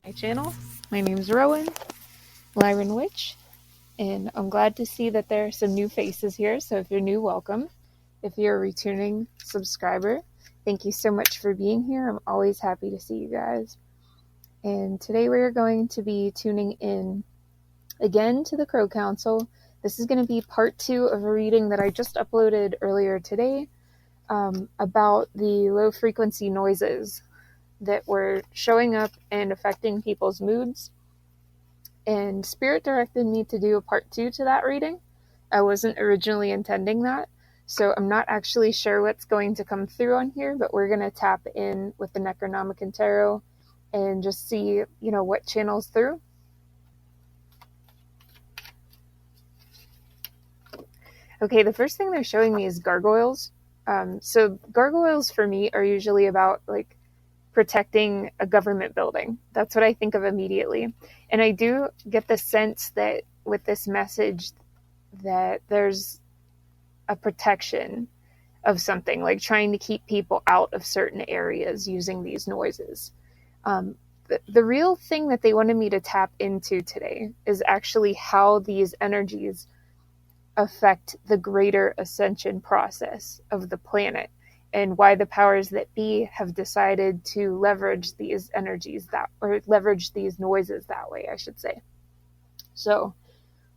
my channel. My name's Lyranwitch, and I'm glad to see that there are some new faces here, so if you're new, welcome. If you're a returning subscriber, thank you so much for being here. I'm always happy to see you guys. And today we're going to be tuning in again to the Crow Council. This is going to be part 2 of a reading that I just uploaded earlier today about the low frequency noises that were showing up and affecting people's moods. And Spirit directed me to do a part 2 to that reading. I wasn't originally intending that, so I'm not actually sure what's going to come through on here, but we're going to tap in with the Necronomicon Tarot and just see, what channels through. Okay, the first thing they're showing me is gargoyles. So gargoyles for me are usually about protecting a government building. That's what I think of immediately. And I do get the sense that with this message that there's a protection of something, like trying to keep people out of certain areas using these noises. The real thing that they wanted me to tap into today is actually how these energies affect the greater ascension process of the planet, and why the powers that be have decided to leverage these energies leverage these noises that way, I should say. So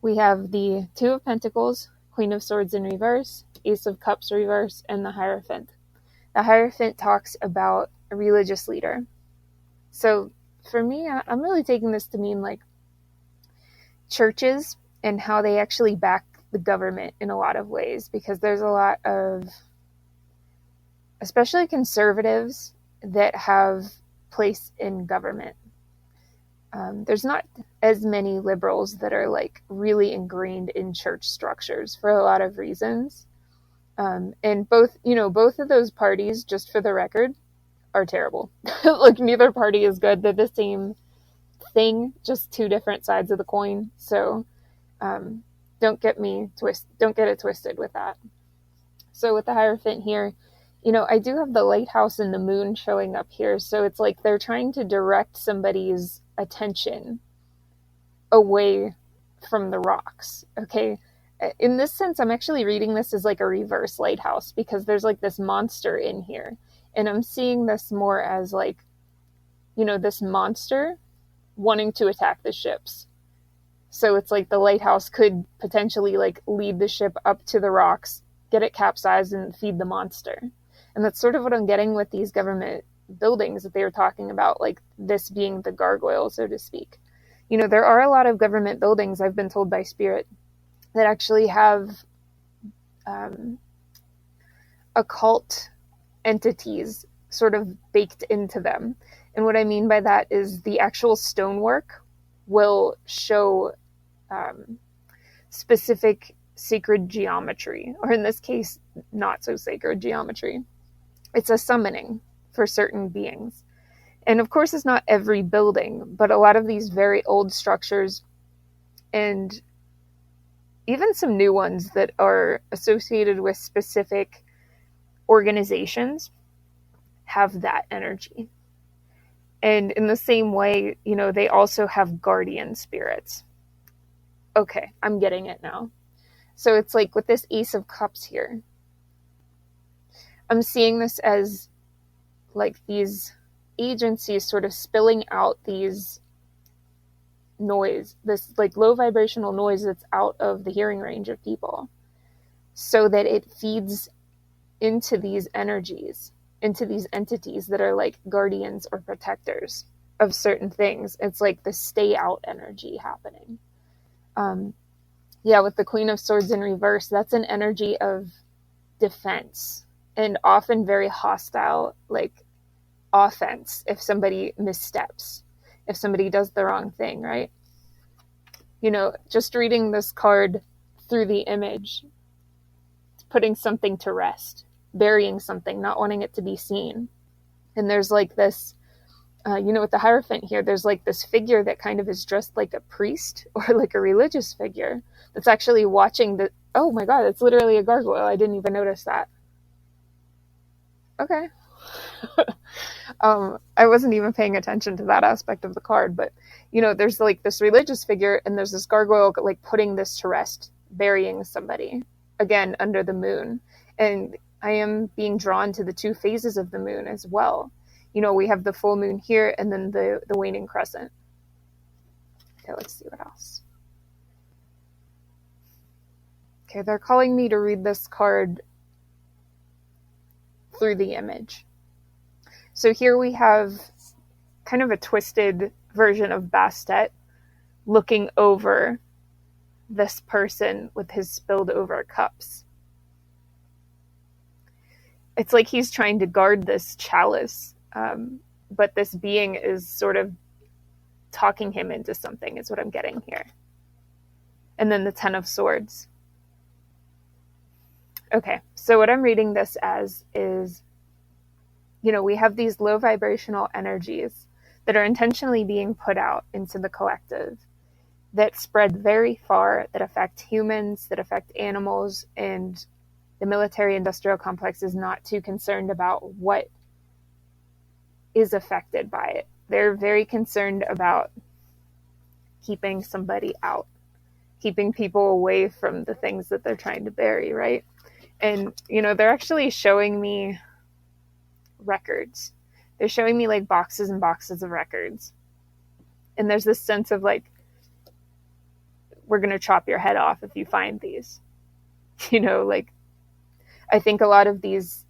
we have the Two of Pentacles, Queen of Swords in reverse, Ace of Cups reverse, and the Hierophant. The Hierophant talks about a religious leader. So for me, I'm really taking this to mean churches and how they actually back the government in a lot of ways, because there's a lot of, especially conservatives, that have place in government. There's not as many liberals that are really ingrained in church structures for a lot of reasons. And both of those parties, just for the record, are terrible. Neither party is good. They're the same thing, just two different sides of the coin. So don't get it twisted with that. So with the Hierophant here, I do have the lighthouse and the moon showing up here. So it's like they're trying to direct somebody's attention away from the rocks. Okay. In this sense, I'm actually reading this as a reverse lighthouse, because there's this monster in here. And I'm seeing this more as this monster wanting to attack the ships. So it's the lighthouse could potentially lead the ship up to the rocks, get it capsized, and feed the monster. And that's sort of what I'm getting with these government buildings that they were talking about, this being the gargoyle, so to speak. There are a lot of government buildings, I've been told by Spirit, that actually have occult entities sort of baked into them. And what I mean by that is the actual stonework will show specific sacred geometry, or in this case, not so sacred geometry. It's a summoning for certain beings. And of course, it's not every building, but a lot of these very old structures, and even some new ones that are associated with specific organizations, have that energy. And in the same way, they also have guardian spirits. Okay, I'm getting it now. So it's with this Ace of Cups here, I'm seeing this as these agencies sort of spilling out these noise, this low vibrational noise that's out of the hearing range of people, so that it feeds into these energies, into these entities that are guardians or protectors of certain things. It's the stay out energy happening. With the Queen of Swords in reverse, that's an energy of defense, and often very hostile, offense if somebody missteps, if somebody does the wrong thing, right? Just reading this card through the image, it's putting something to rest, burying something, not wanting it to be seen. And there's this, with the Hierophant here, there's this figure that kind of is dressed like a priest or a religious figure that's actually watching the, oh my God, it's literally a gargoyle. I didn't even notice that. Okay. I wasn't even paying attention to that aspect of the card, but there's like this religious figure and there's this gargoyle like putting this to rest, burying somebody, again, under the moon. And I am being drawn to the two phases of the moon as well. We have the full moon here and then the waning crescent. Okay, let's see what else. Okay, they're calling me to read this card through the image. So here we have kind of a twisted version of Bastet looking over this person with his spilled over cups. It's like he's trying to guard this chalice, but this being is sort of talking him into something, is what I'm getting here. And then the 10 of Swords. Okay, so what I'm reading this as is, we have these low vibrational energies that are intentionally being put out into the collective that spread very far, that affect humans, that affect animals, and the military-industrial complex is not too concerned about what is affected by it. They're very concerned about keeping somebody out, keeping people away from the things that they're trying to bury, right? And, they're actually showing me records. They're showing me like boxes and boxes of records. And there's this sense of like, we're going to chop your head off if you find these. Like, I think a lot of these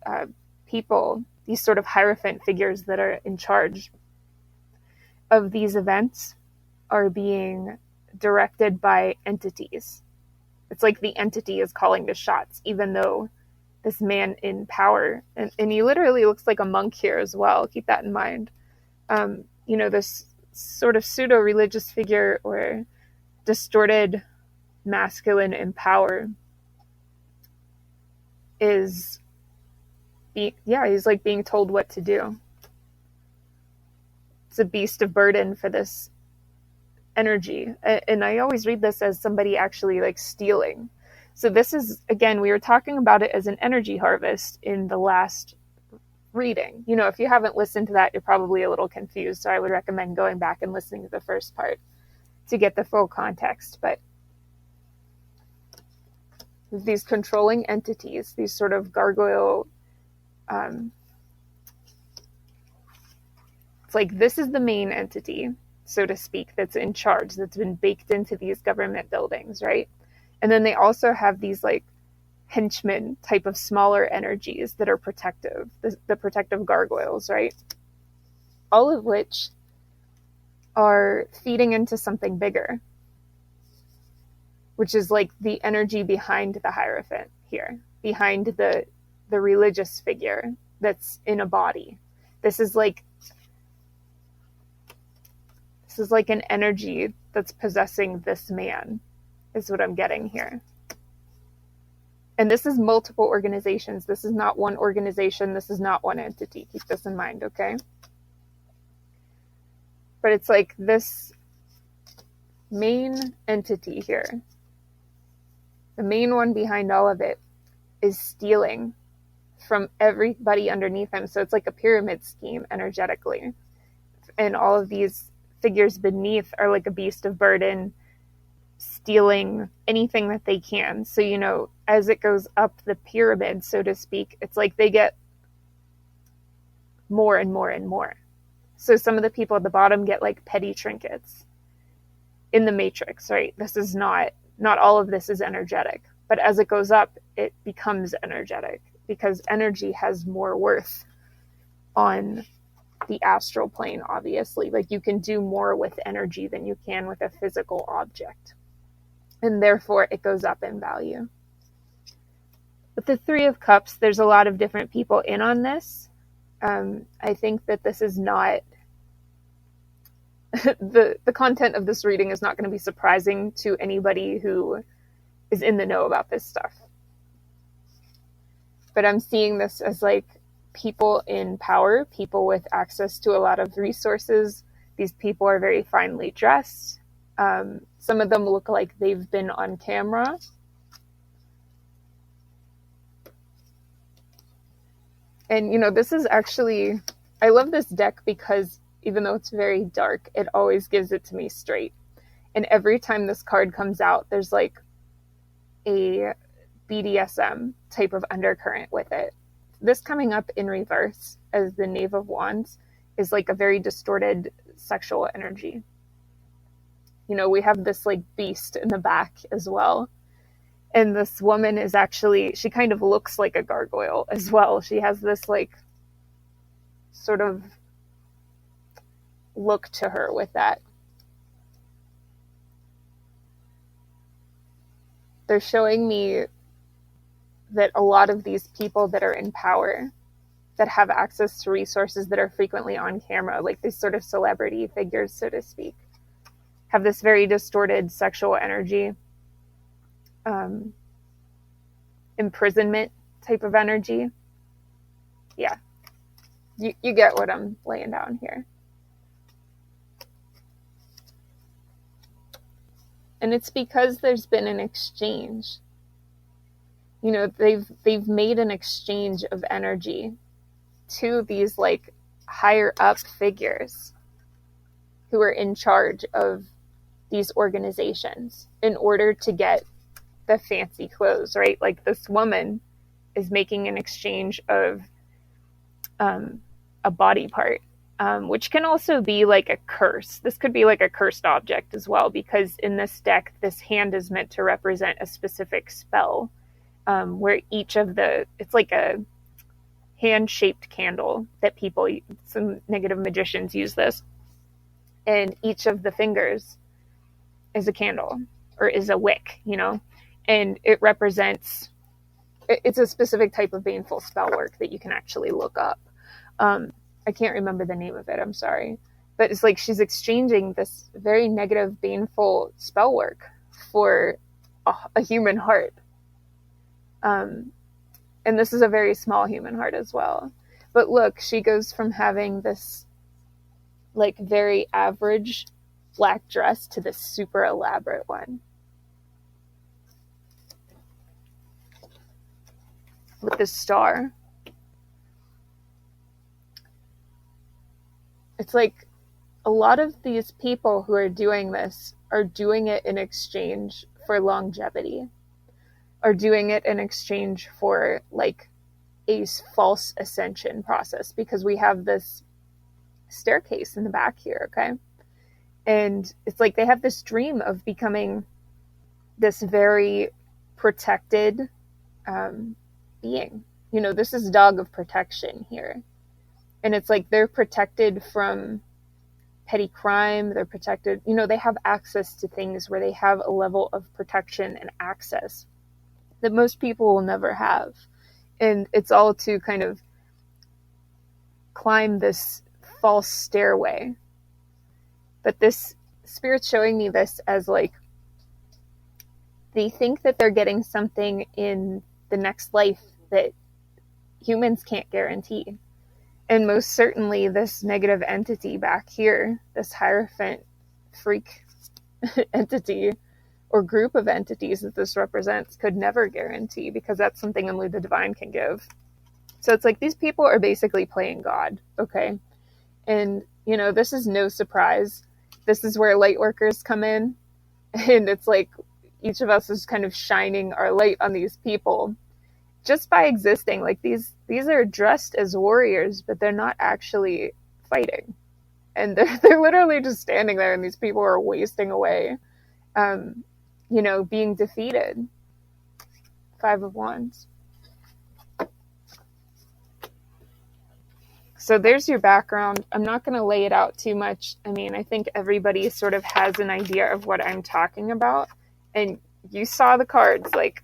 people, these sort of Hierophant figures that are in charge of these events are being directed by entities. It's like the entity is calling the shots, even though this man in power, and he literally looks like a monk here as well. Keep that in mind. This sort of pseudo-religious figure or distorted masculine in power is, he's like being told what to do. It's a beast of burden for this energy. And I always read this as somebody actually like stealing. So this is, again, we were talking about it as an energy harvest in the last reading. If you haven't listened to that, you're probably a little confused. So I would recommend going back and listening to the first part to get the full context. But these controlling entities, these sort of gargoyle, it's like this is the main entity, so to speak, that's in charge, that's been baked into these government buildings, right? And then they also have these like henchmen type of smaller energies that are protective, the protective gargoyles, right? All of which are feeding into something bigger, which is like the energy behind the Hierophant here, behind the religious figure that's in a body. This is like an energy that's possessing this man, is what I'm getting here. And this is multiple organizations. This is not one organization. This is not one entity. Keep this in mind, okay? But it's like this main entity here, the main one behind all of it, is stealing from everybody underneath him. So it's like a pyramid scheme energetically. And all of these figures beneath are like a beast of burden, stealing anything that they can. So, as it goes up the pyramid, so to speak, it's like they get more and more and more. So some of the people at the bottom get like petty trinkets in the matrix, right? This is not all of this is energetic, but as it goes up, it becomes energetic because energy has more worth on the astral plane, obviously. Like you can do more with energy than you can with a physical object. And therefore it goes up in value. With the Three of Cups, there's a lot of different people in on this. I think that this is not the content of this reading is not going to be surprising to anybody who is in the know about this stuff. But I'm seeing this as like people in power, people with access to a lot of resources. These people are very finely dressed. Some of them look like they've been on camera. And, this is actually I love this deck because even though it's very dark, it always gives it to me straight. And every time this card comes out, there's like a BDSM type of undercurrent with it. This coming up in reverse as the Knave of Wands is like a very distorted sexual energy. You know, we have this like beast in the back as well. And this woman is actually, she kind of looks like a gargoyle as well. She has this like sort of look to her with that. They're showing me that a lot of these people that are in power, that have access to resources that are frequently on camera, like these sort of celebrity figures, so to speak, have this very distorted sexual energy, imprisonment type of energy. Yeah, you get what I'm laying down here. And it's because there's been an exchange. You know, they've made an exchange of energy to these like higher up figures who are in charge of these organizations in order to get the fancy clothes, right? Like this woman is making an exchange of a body part, which can also be like a curse. This could be like a cursed object as well, because in this deck, this hand is meant to represent a specific spell, where each of it's like a hand-shaped candle that some negative magicians use this, and each of the fingers is a candle or is a wick, you know, and it represents, it's a specific type of baneful spell work that you can actually look up. I can't remember the name of it, I'm sorry. But it's like she's exchanging this very negative, baneful spell work for a human heart. And this is a very small human heart as well. But look, she goes from having this like very average black dress to this super elaborate one. With this star. It's like a lot of these people who are doing this are doing it in exchange for longevity, are doing it in exchange for like a false ascension process, because we have this staircase in the back here, okay? And it's like they have this dream of becoming this very protected being. You know, this is dog of protection here. And it's like they're protected from petty crime. They're protected, you know, they have access to things where they have a level of protection and access that most people will never have. And it's all to kind of climb this false stairway. But this spirit's showing me this as like, they think that they're getting something in the next life that humans can't guarantee. And most certainly this negative entity back here, this Hierophant freak entity or group of entities that this represents, could never guarantee, because that's something only the divine can give. So it's like these people are basically playing God, okay? And, you know, this is no surprise. This is where light workers come in. And it's like each of us is kind of shining our light on these people just by existing. Like these are dressed as warriors, but they're not actually fighting. And they're literally just standing there, and these people are wasting away, you know, being defeated. 5 of Wands. So there's your background. I'm not going to lay it out too much. I mean, I think everybody sort of has an idea of what I'm talking about. And you saw the cards. Like,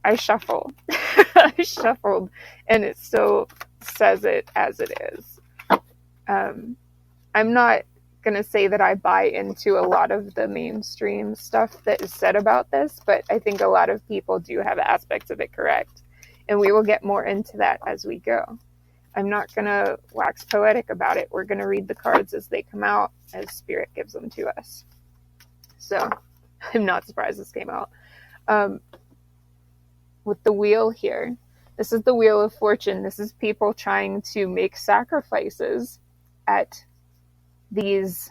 I shuffled. I shuffled. And it still says it as it is. I'm not going to say that I buy into a lot of the mainstream stuff that is said about this, but I think a lot of people do have aspects of it correct. And we will get more into that as we go. I'm not going to wax poetic about it. We're going to read the cards as they come out, as Spirit gives them to us. So I'm not surprised this came out. With the wheel here, This is the Wheel of Fortune. This is people trying to make sacrifices at these,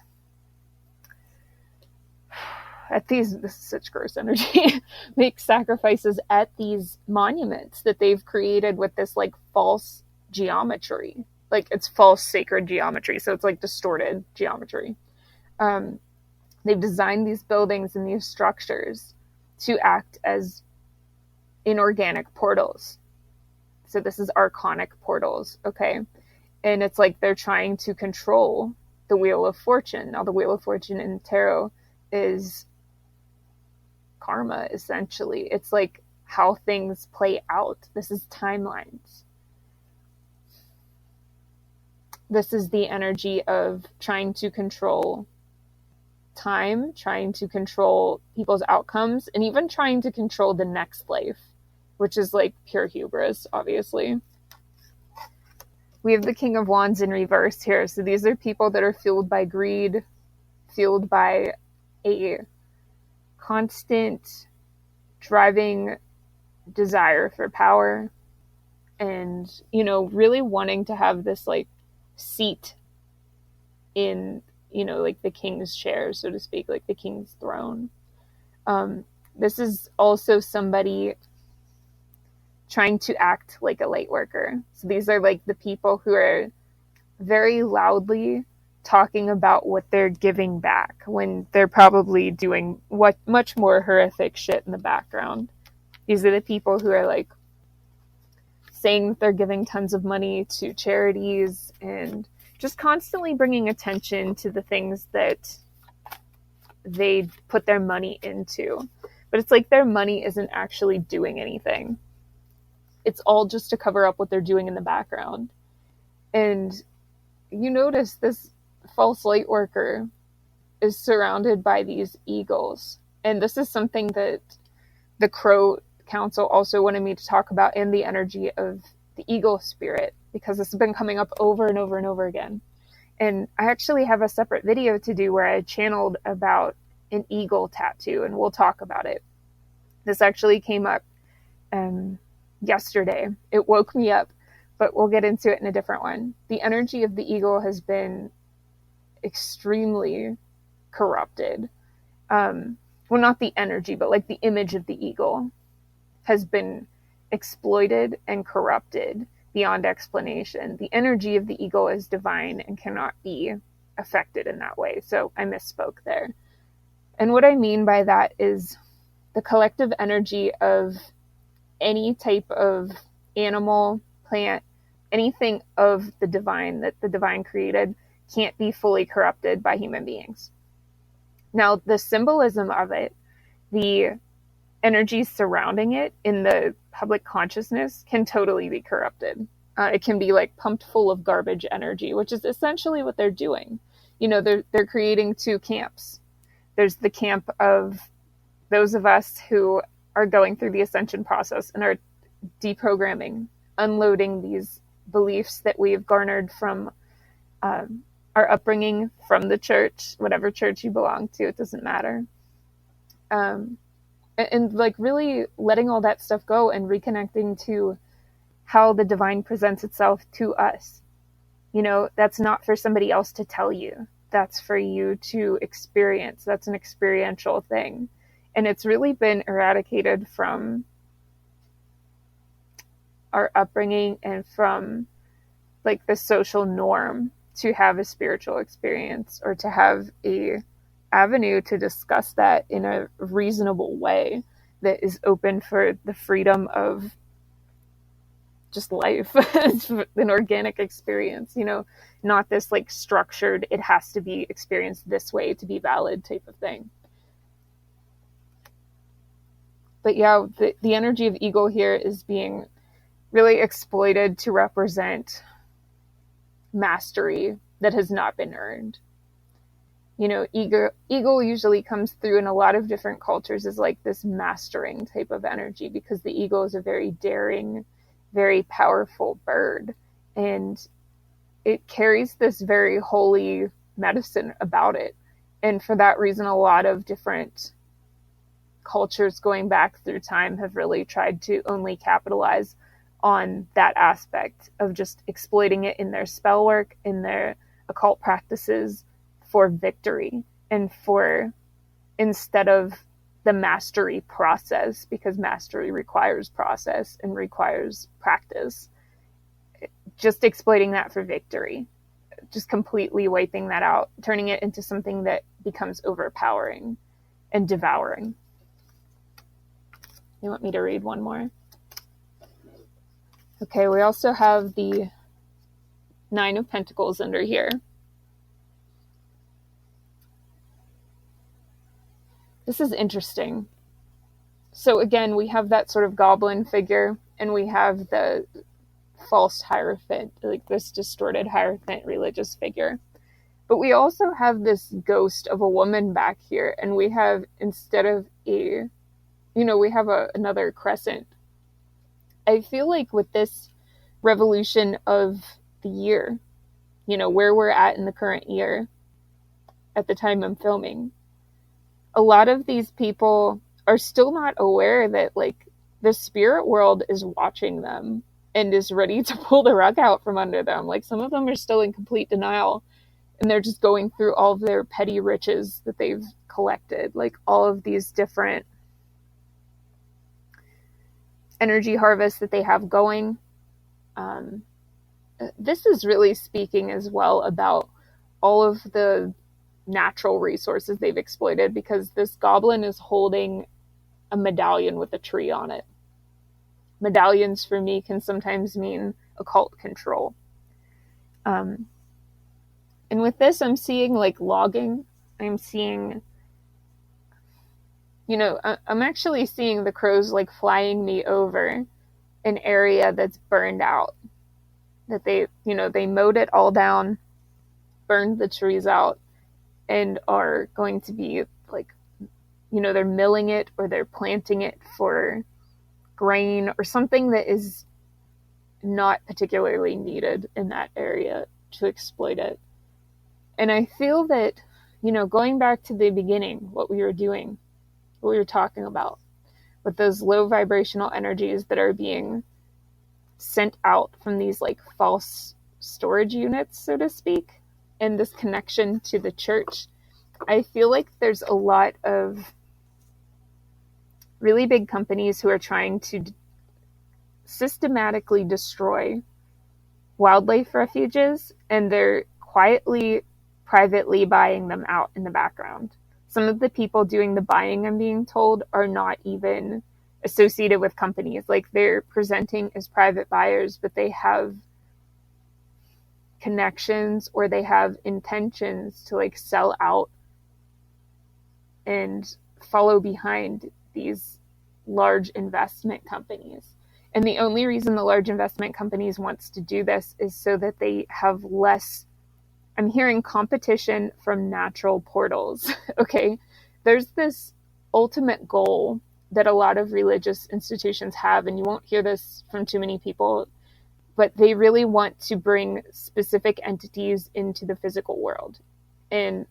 this is such gross energy, make sacrifices at these monuments that they've created with this like false geometry. Like it's false sacred geometry. So it's like distorted geometry. They've designed these buildings and these structures to act as inorganic portals. So this is archonic portals, okay? And it's like they're trying to control the Wheel of Fortune. Now, the Wheel of Fortune in tarot is karma, essentially. It's like how things play out. This is timelines. This is the energy of trying to control time, trying to control people's outcomes, and even trying to control the next life, which is like pure hubris, obviously. We have the King of Wands in reverse here. So these are people that are fueled by greed, fueled by a constant driving desire for power, and, you know, really wanting to have this like seat in, you know, like the king's chair, so to speak, like the king's throne. This is also somebody trying to act like a light worker. So these are like the people who are very loudly talking about what they're giving back when they're probably doing what much more horrific shit in the background. These are the people who are like saying that they're giving tons of money to charities and just constantly bringing attention to the things that they put their money into. But it's like their money isn't actually doing anything. It's all just to cover up what they're doing in the background. And you notice this false light worker is surrounded by these eagles. And this is something that the Crow Council also wanted me to talk about, in the energy of the eagle spirit, because this has been coming up over and over and over again. And I actually have a separate video to do where I channeled about an eagle tattoo, and we'll talk about it. This actually came up yesterday. It woke me up, but we'll get into it in a different one. The energy of the eagle has been extremely corrupted. Well, not the energy, but like the image of the eagle has been exploited and corrupted beyond explanation. The energy of the eagle is divine and cannot be affected in that way. So I misspoke there. And what I mean by that is the collective energy of any type of animal, plant, anything of the divine that the divine created can't be fully corrupted by human beings. Now, the symbolism of it, the energy surrounding it in the public consciousness can totally be corrupted. It can be like pumped full of garbage energy, which is essentially what they're doing. You know, they're creating two camps. There's the camp of those of us who are going through the ascension process and are deprogramming, unloading these beliefs that we've garnered from our upbringing, from the church, whatever church you belong to, it doesn't matter. And like really letting all that stuff go and reconnecting to how the divine presents itself to us. You know, that's not for somebody else to tell you. That's for you to experience. That's an experiential thing. And it's really been eradicated from our upbringing and from like the social norm to have a spiritual experience or to have a avenue to discuss that in a reasonable way that is open for the freedom of just life. It's an organic experience, you know, not this like structured, it has to be experienced this way to be valid type of thing. But yeah, the energy of eagle here is being really exploited to represent mastery that has not been earned. You know, eagle usually comes through in a lot of different cultures as like this mastering type of energy, because the eagle is a very daring, very powerful bird, and it carries this very holy medicine about it. And for that reason, a lot of different cultures going back through time have really tried to only capitalize on that aspect of just exploiting it in their spell work, in their occult practices for victory and for, instead of the mastery process, because mastery requires process and requires practice, just exploiting that for victory, just completely wiping that out, turning it into something that becomes overpowering and devouring. You want me to read one more? Okay, we also have the Nine of Pentacles under here. This is interesting. So again, we have that sort of goblin figure, and we have the false Hierophant, like this distorted Hierophant religious figure. But we also have this ghost of a woman back here, and we have, instead of a, we have another crescent. I feel like with this revolution of the year, where we're at in the current year, at the time I'm filming, a lot of these people are still not aware that, like, the spirit world is watching them and is ready to pull the rug out from under them. Like, some of them are still in complete denial, and they're just going through all of their petty riches that they've collected, like all of these different energy harvests that they have going. This is really speaking as well about all of the natural resources they've exploited, because this goblin is holding a medallion with a tree on it. Medallions for me can sometimes mean occult control. And with this, I'm seeing like logging. I'm seeing, I'm actually seeing the crows like flying me over an area that's burned out. That they mowed it all down, burned the trees out, and are going to be like, they're milling it or they're planting it for grain or something that is not particularly needed in that area to exploit it. And I feel that, going back to the beginning, what we were talking about with those low vibrational energies that are being sent out from these like false storage units, so to speak, and this connection to the church, I feel like there's a lot of really big companies who are trying to systematically destroy wildlife refuges, and they're quietly, privately buying them out in the background. Some of the people doing the buying, I'm being told, are not even associated with companies. Like, they're presenting as private buyers, but they have connections or they have intentions to like sell out and follow behind these large investment companies. And the only reason the large investment companies wants to do this is so that they have less, I'm hearing, competition from natural portals. Okay. There's this ultimate goal that a lot of religious institutions have, and you won't hear this from too many people, but they really want to bring specific entities into the physical world. And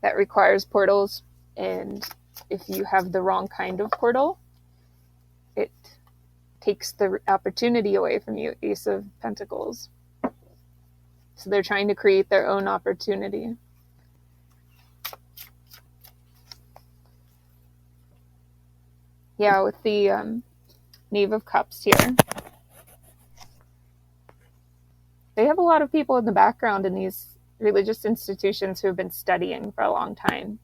that requires portals. And if you have the wrong kind of portal, it takes the opportunity away from you. Ace of Pentacles. So they're trying to create their own opportunity. Yeah, with the Knave of Cups here. They have a lot of people in the background in these religious institutions who have been studying for a long time.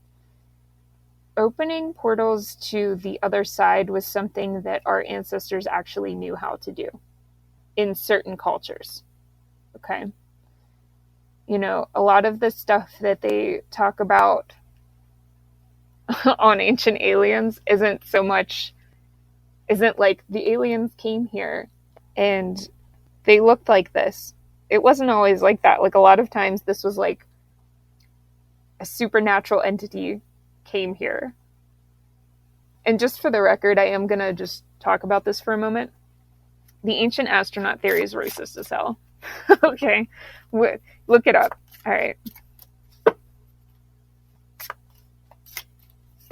Opening portals to the other side was something that our ancestors actually knew how to do in certain cultures. Okay? A lot of the stuff that they talk about on Ancient Aliens isn't like the aliens came here and they looked like this. It wasn't always like that. Like, a lot of times this was like a supernatural entity came here. And just for the record, I am going to just talk about this for a moment. The ancient astronaut theory is racist as hell. Okay. Look it up. All right.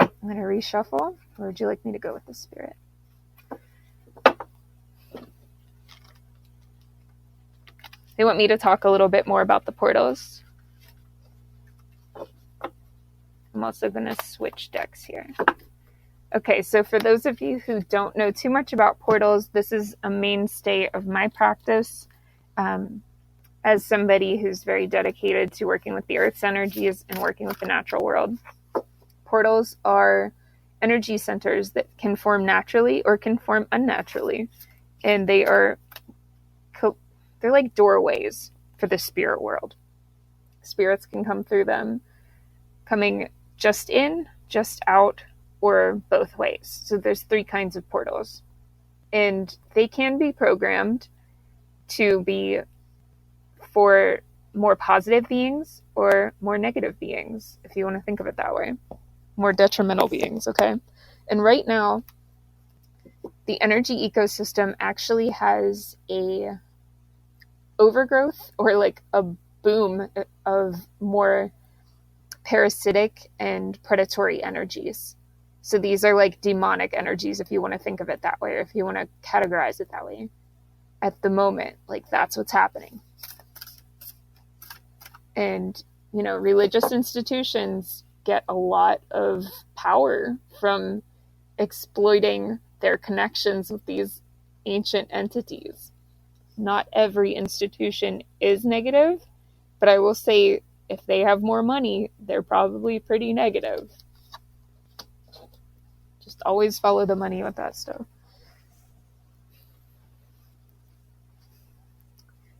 I'm going to reshuffle. Or would you like me to go with the spirit? They want me to talk a little bit more about the portals. I'm also going to switch decks here. Okay, so for those of you who don't know too much about portals, this is a mainstay of my practice as somebody who's very dedicated to working with the Earth's energies and working with the natural world. Portals are energy centers that can form naturally or can form unnaturally. And they're like doorways for the spirit world. Spirits can come through them, coming just in, just out, or both ways. So there's 3 kinds of portals. And they can be programmed to be for more positive beings or more negative beings, if you want to think of it that way. More detrimental beings, okay? And right now, the energy ecosystem actually has a overgrowth or like a boom of more parasitic and predatory energies. So these are like demonic energies, if you want to think of it that way, or if you want to categorize it that way. At the moment, like that's what's happening. And, you know, religious institutions get a lot of power from exploiting their connections with these ancient entities. Not every institution is negative, but I will say if they have more money, they're probably pretty negative. Just always follow the money with that stuff.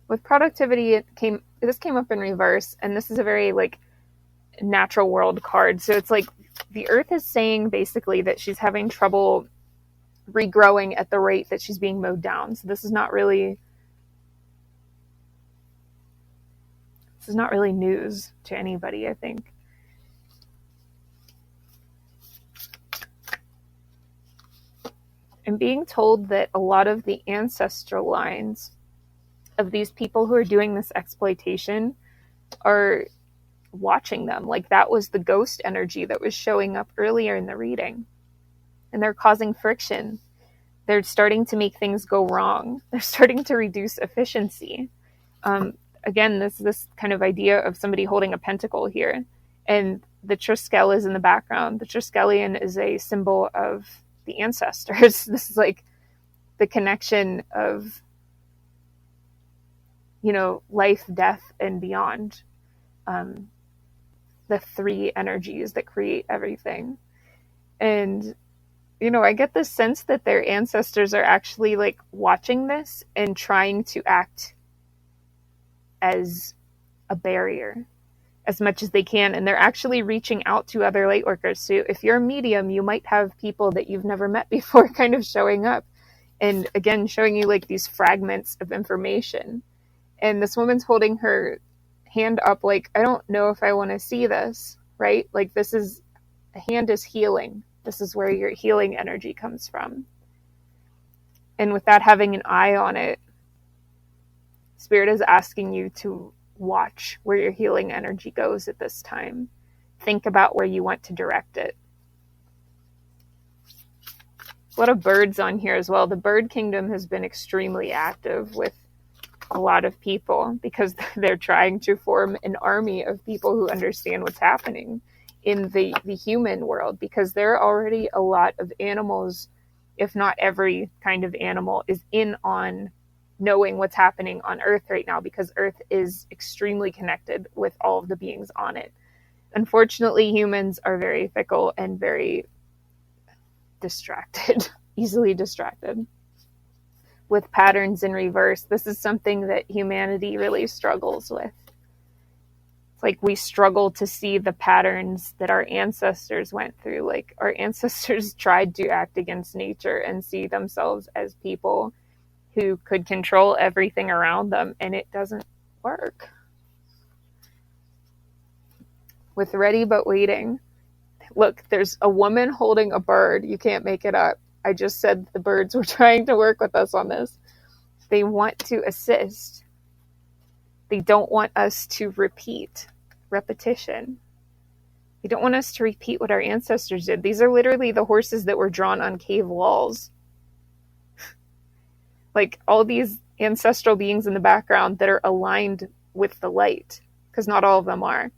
With productivity, this came up in reverse, and this is a very like natural world card. So it's like the Earth is saying basically that she's having trouble regrowing at the rate that she's being mowed down. So this is not really news to anybody, I think. I'm being told that a lot of the ancestral lines of these people who are doing this exploitation are watching them. Like that was the ghost energy that was showing up earlier in the reading. And they're causing friction. They're starting to make things go wrong. They're starting to reduce efficiency. Again, this kind of idea of somebody holding a pentacle here. And the Triskele is in the background. The Triskelion is a symbol of the ancestors. This is like the connection of, you know, life, death, and beyond. The 3 energies that create everything. And, you know, I get the sense that their ancestors are actually like watching this and trying to act as a barrier as much as they can. And they're actually reaching out to other light workers. So if you're a medium, you might have people that you've never met before kind of showing up. And again, showing you like these fragments of information. And this woman's holding her hand up like, I don't know if I want to see this, right? Like the hand is healing. This is where your healing energy comes from. And without having an eye on it, Spirit is asking you to watch where your healing energy goes at this time. Think about where you want to direct it. A lot of birds on here as well. The bird kingdom has been extremely active with a lot of people because they're trying to form an army of people who understand what's happening in the human world, because there are already a lot of animals, if not every kind of animal, is in on knowing what's happening on Earth right now, because Earth is extremely connected with all of the beings on it. Unfortunately, humans are very fickle and very distracted, easily distracted. With patterns in reverse, this is something that humanity really struggles with. It's like we struggle to see the patterns that our ancestors went through. Like our ancestors tried to act against nature and see themselves as people who could control everything around them, and it doesn't work. With ready but waiting, look, there's a woman holding a bird. You can't make it up. I just said the birds were trying to work with us on this. They want to assist. They don't want us to repetition. They don't want us to repeat what our ancestors did. These are literally the horses that were drawn on cave walls. Like all these ancestral beings in the background that are aligned with the light, because not all of them are.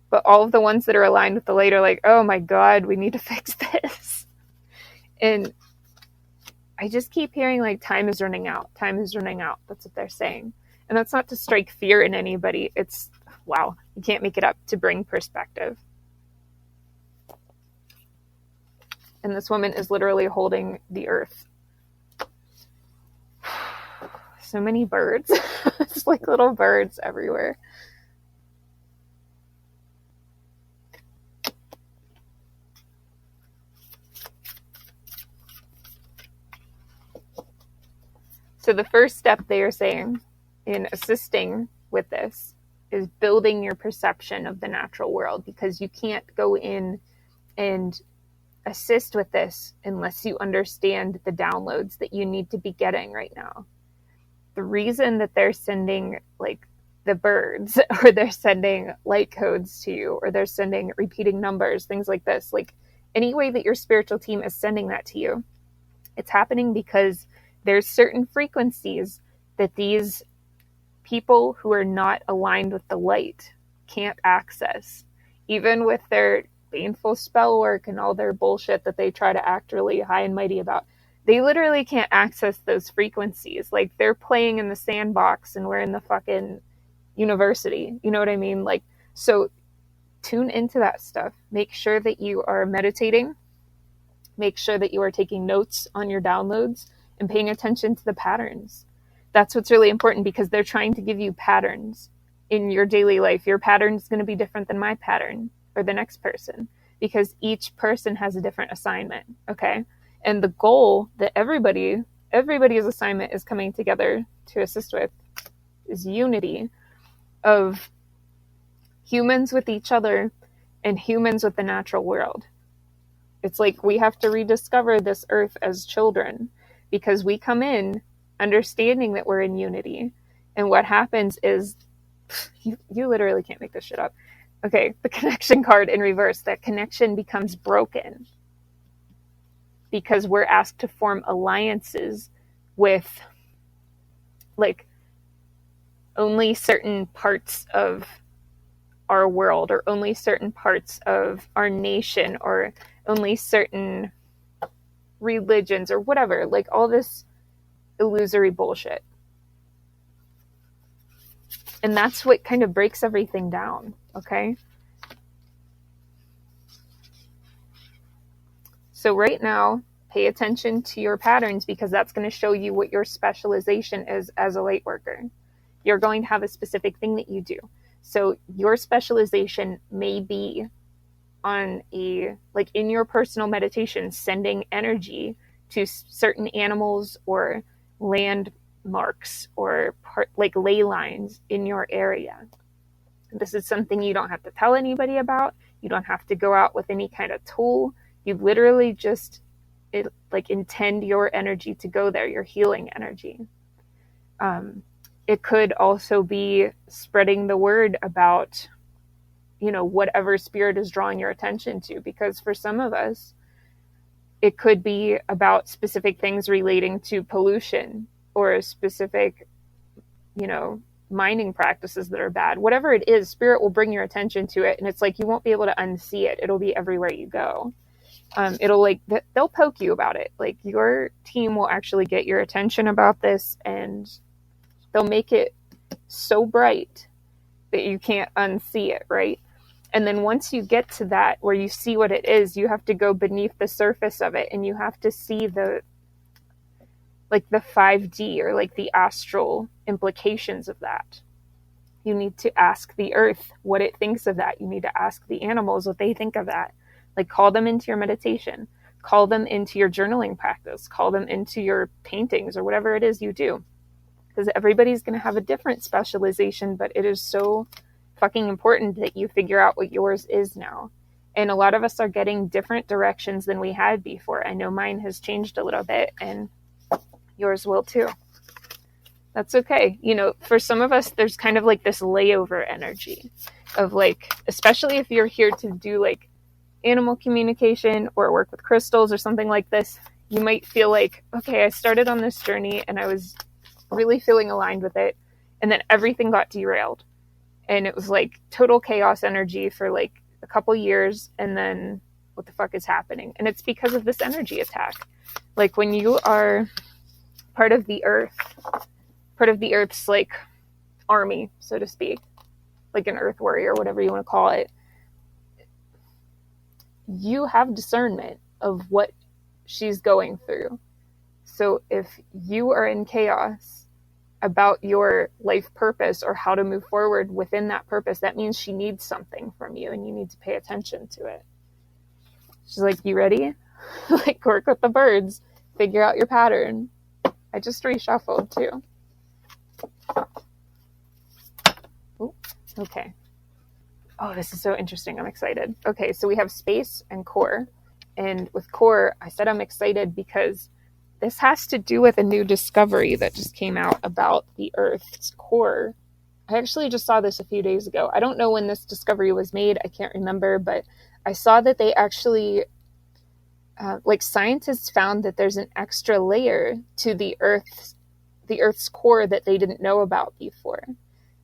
But all of the ones that are aligned with the light are like, oh my God, we need to fix this. And I just keep hearing like, time is running out. Time is running out. That's what they're saying. And that's not to strike fear in anybody. It's, wow, you can't make it up, to bring perspective. And this woman is literally holding the earth. So many birds. It's like little birds everywhere. So the first step they are saying in assisting with this is building your perception of the natural world, because you can't go in and assist with this unless you understand the downloads that you need to be getting right now. The reason that they're sending like the birds, or they're sending light codes to you, or they're sending repeating numbers, things like this, like any way that your spiritual team is sending that to you, it's happening because there's certain frequencies that these people who are not aligned with the light can't access. Even with their painful spell work and all their bullshit that they try to act really high and mighty about, they literally can't access those frequencies. Like, they're playing in the sandbox and we're in the fucking university. You know what I mean? Like, so tune into that stuff. Make sure that you are meditating. Make sure that you are taking notes on your downloads and paying attention to the patterns. That's what's really important, because they're trying to give you patterns in your daily life. Your pattern is going to be different than my pattern or the next person, because each person has a different assignment. Okay. And the goal that everybody's assignment is coming together to assist with is unity of humans with each other and humans with the natural world. It's like we have to rediscover this earth as children, because we come in understanding that we're in unity. And what happens is, you literally can't make this shit up. Okay, the connection card in reverse, that connection becomes broken because we're asked to form alliances with like only certain parts of our world, or only certain parts of our nation, or only certain religions, or whatever, like all this illusory bullshit. And that's what kind of breaks everything down. Okay. So right now, pay attention to your patterns, because that's going to show you what your specialization is as a light worker. You're going to have a specific thing that you do. So your specialization may be on like in your personal meditation, sending energy to certain animals or landmarks or like ley lines in your area. This is something you don't have to tell anybody about. You don't have to go out with any kind of tool. You literally just intend your energy to go there, your healing energy. It could also be spreading the word about, whatever spirit is drawing your attention to, because for some of us, it could be about specific things relating to pollution or specific, mining practices that are bad. Whatever it is, spirit will bring your attention to it. And it's like, you won't be able to unsee it. It'll be everywhere you go. They'll poke you about it. Like, your team will actually get your attention about this, and they'll make it so bright that you can't unsee it, right? And then once you get to that, where you see what it is, you have to go beneath the surface of it, and you have to see the 5D, or like the astral implications of that. You need to ask the earth what it thinks of that. You need to ask the animals what they think of that. Like, call them into your meditation, call them into your journaling practice, call them into your paintings, or whatever it is you do. Because everybody's going to have a different specialization, but it is so fucking important that you figure out what yours is now. And a lot of us are getting different directions than we had before. I know mine has changed a little bit, and yours will too. That's okay. For some of us, there's kind of like this layover energy of like, especially if you're here to do like animal communication or work with crystals or something like this, you might feel like, okay, I started on this journey and I was really feeling aligned with it. And then everything got derailed. And it was like total chaos energy for like a couple years. And then what the fuck is happening? And it's because of this energy attack. Like when you are part of the Earth's like army, so to speak, like an Earth warrior, whatever you want to call it, you have discernment of what she's going through. So if you are in chaos about your life purpose or how to move forward within that purpose, that means she needs something from you and you need to pay attention to it. She's like, you ready? Like, work with the birds, figure out your pattern. I just reshuffled too. Ooh, okay. Oh, this is so interesting. I'm excited. Okay, so we have space and core. And with core, I said I'm excited because this has to do with a new discovery that just came out about the Earth's core. I actually just saw this a few days ago. I don't know when this discovery was made. I can't remember, but I saw that they actually, scientists found that there's an extra layer to the Earth's core that they didn't know about before.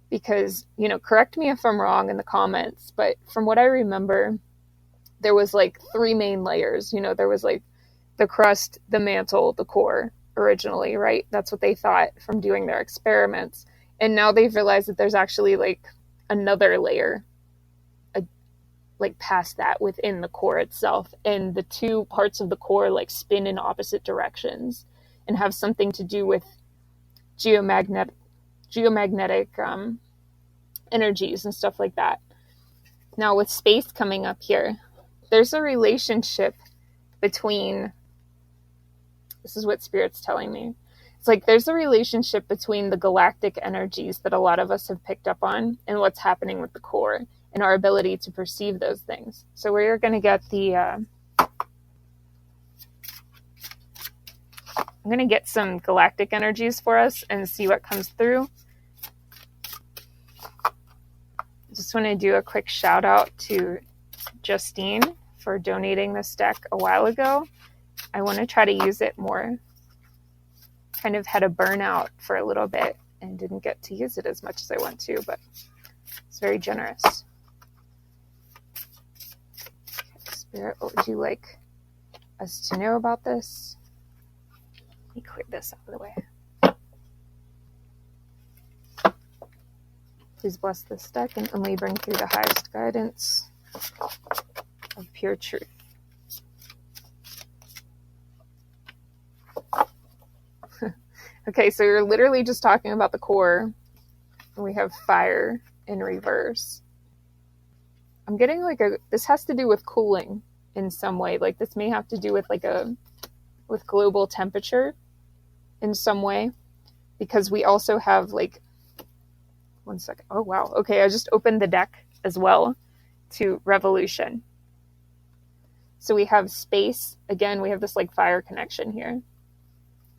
Because, correct me if I'm wrong in the comments, but from what I remember, there was like 3 main layers. There was like the crust, the mantle, the core originally, right? That's what they thought from doing their experiments. And now they've realized that there's actually like another layer, like past that within the core itself. And the 2 parts of the core like spin in opposite directions and have something to do with geomagnetic energies and stuff like that. Now with space coming up here, there's a relationship between, this is what Spirit's telling me. It's like there's a relationship between the galactic energies that a lot of us have picked up on and what's happening with the core and our ability to perceive those things. So we're going to get I'm going to get some galactic energies for us and see what comes through. Just want to do a quick shout out to Justine for donating this deck a while ago. I want to try to use it more. Kind of had a burnout for a little bit and didn't get to use it as much as I want to, but it's very generous. Spirit, what would you like us to know about this? Let me clear this out of the way. Please bless this deck and only bring through the highest guidance of pure truth. Okay, so you're literally just talking about the core. And we have fire in reverse. I'm getting this has to do with cooling in some way. Like this may have to do with with global temperature in some way. Because we also have one second. Oh, wow. Okay, I just opened the deck as well to revolution. So we have space. Again, we have this fire connection here.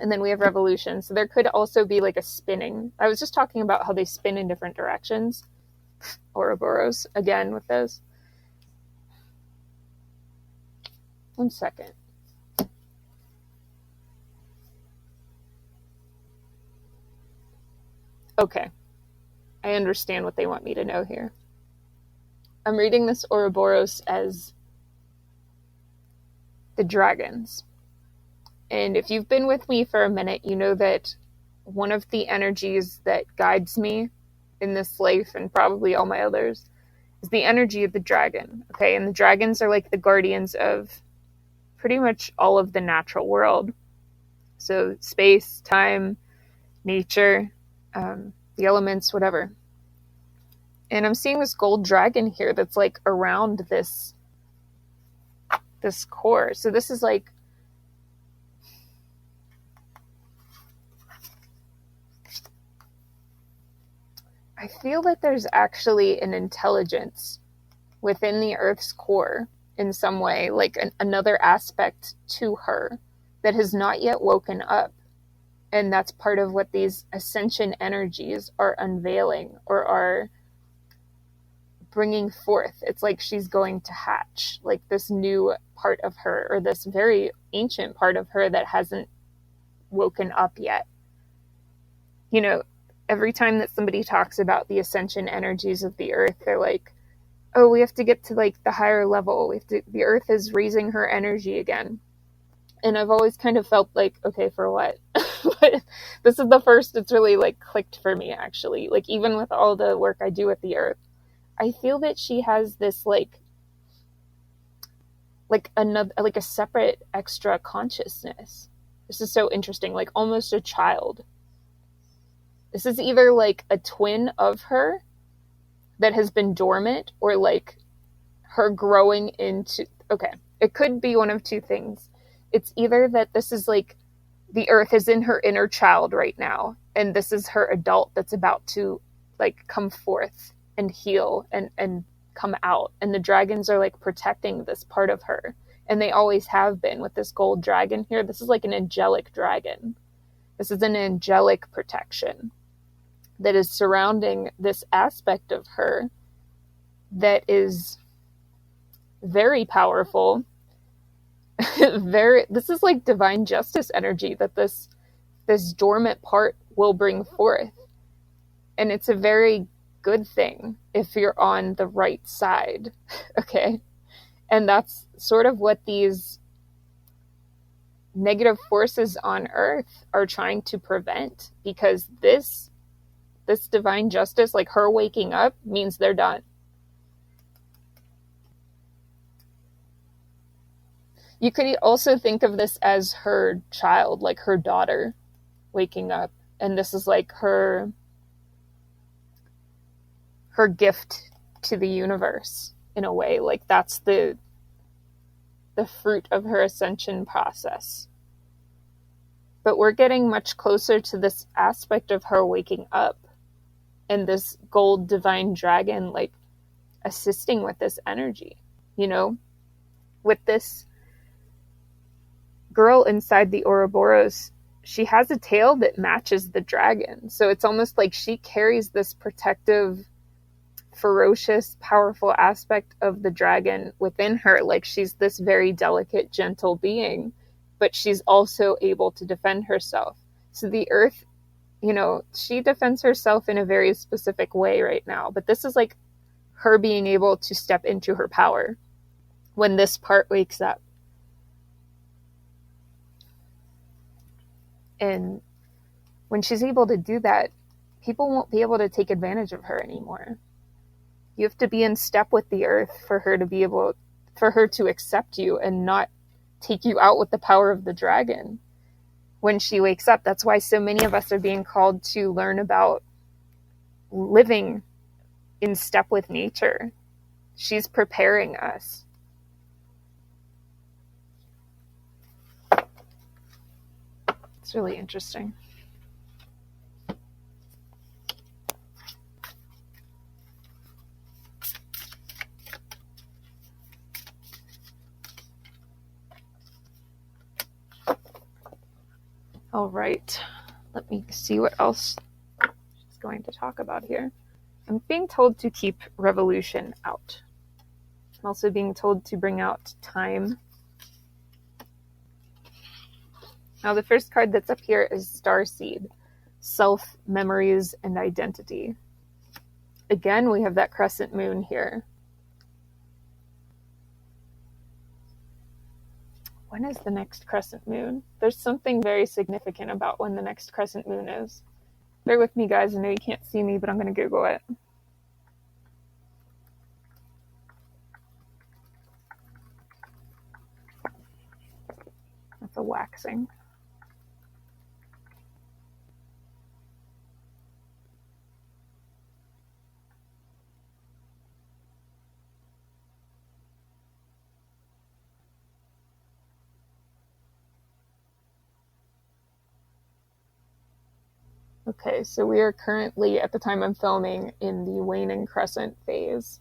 And then we have revolution. So there could also be a spinning. I was just talking about how they spin in different directions. Ouroboros, again, with those. One second. Okay. I understand what they want me to know here. I'm reading this Ouroboros as the dragons. And if you've been with me for a minute, you know that one of the energies that guides me in this life and probably all my others is the energy of the dragon. Okay, and the dragons are like the guardians of pretty much all of the natural world. So space, time, nature, the elements, whatever. And I'm seeing this gold dragon here that's around this core. So this is I feel that there's actually an intelligence within the Earth's core in some way, another aspect to her that has not yet woken up. And that's part of what these ascension energies are unveiling or are bringing forth. It's like she's going to hatch this new part of her, or this very ancient part of her that hasn't woken up yet. you know, every time that somebody talks about the ascension energies of the earth, they're like, oh, we have to get to like the higher level. The earth is raising her energy again. And I've always kind of felt like, okay, for what? But this is the first it's really like clicked for me, actually. Like, even with all the work I do with the earth, I feel that she has this like another, like a separate extra consciousness. This is so interesting, like almost a child. This is either like a twin of her that has been dormant, or like her growing into, okay, it could be one of two things. It's either that this is like the earth is in her inner child right now, and this is her adult that's about to like come forth and heal and come out, and the dragons are like protecting this part of her, and they always have been. With this gold dragon here, this is like an angelic dragon. This is an angelic protection that is surrounding this aspect of her that is very powerful. This is like divine justice energy that this dormant part will bring forth. And it's a very good thing if you're on the right side. Okay? And that's sort of what these negative forces on earth are trying to prevent, because this divine justice, like her waking up, means they're done. You could also think of this as her child, like her daughter waking up. And this is like her gift to the universe, in a way. Like, that's the fruit of her ascension process. But we're getting much closer to this aspect of her waking up, and this gold divine dragon like assisting with this energy, you know, with this girl inside the Ouroboros. She has a tail that matches the dragon. So it's almost like she carries this protective, ferocious, powerful aspect of the dragon within her. Like, she's this very delicate, gentle being, but she's also able to defend herself. So the earth, you know, she defends herself in a very specific way right now. But this is like her being able to step into her power when this part wakes up. And when she's able to do that, people won't be able to take advantage of her anymore. You have to be in step with the earth for her to accept you and not take you out with the power of the dragon when she wakes up. That's why so many of us are being called to learn about living in step with nature. She's preparing us. It's really interesting. All right, let me see what else she's going to talk about here. I'm being told to keep revolution out. I'm also being told to bring out time. Now, the first card that's up here is Starseed, self, memories, and identity. Again, we have that crescent moon here. When is the next crescent moon? There's something very significant about when the next crescent moon is. Bear with me, guys. I know you can't see me, but I'm going to Google it. That's a waxing. Okay, so we are currently, at the time I'm filming, in the waning crescent phase.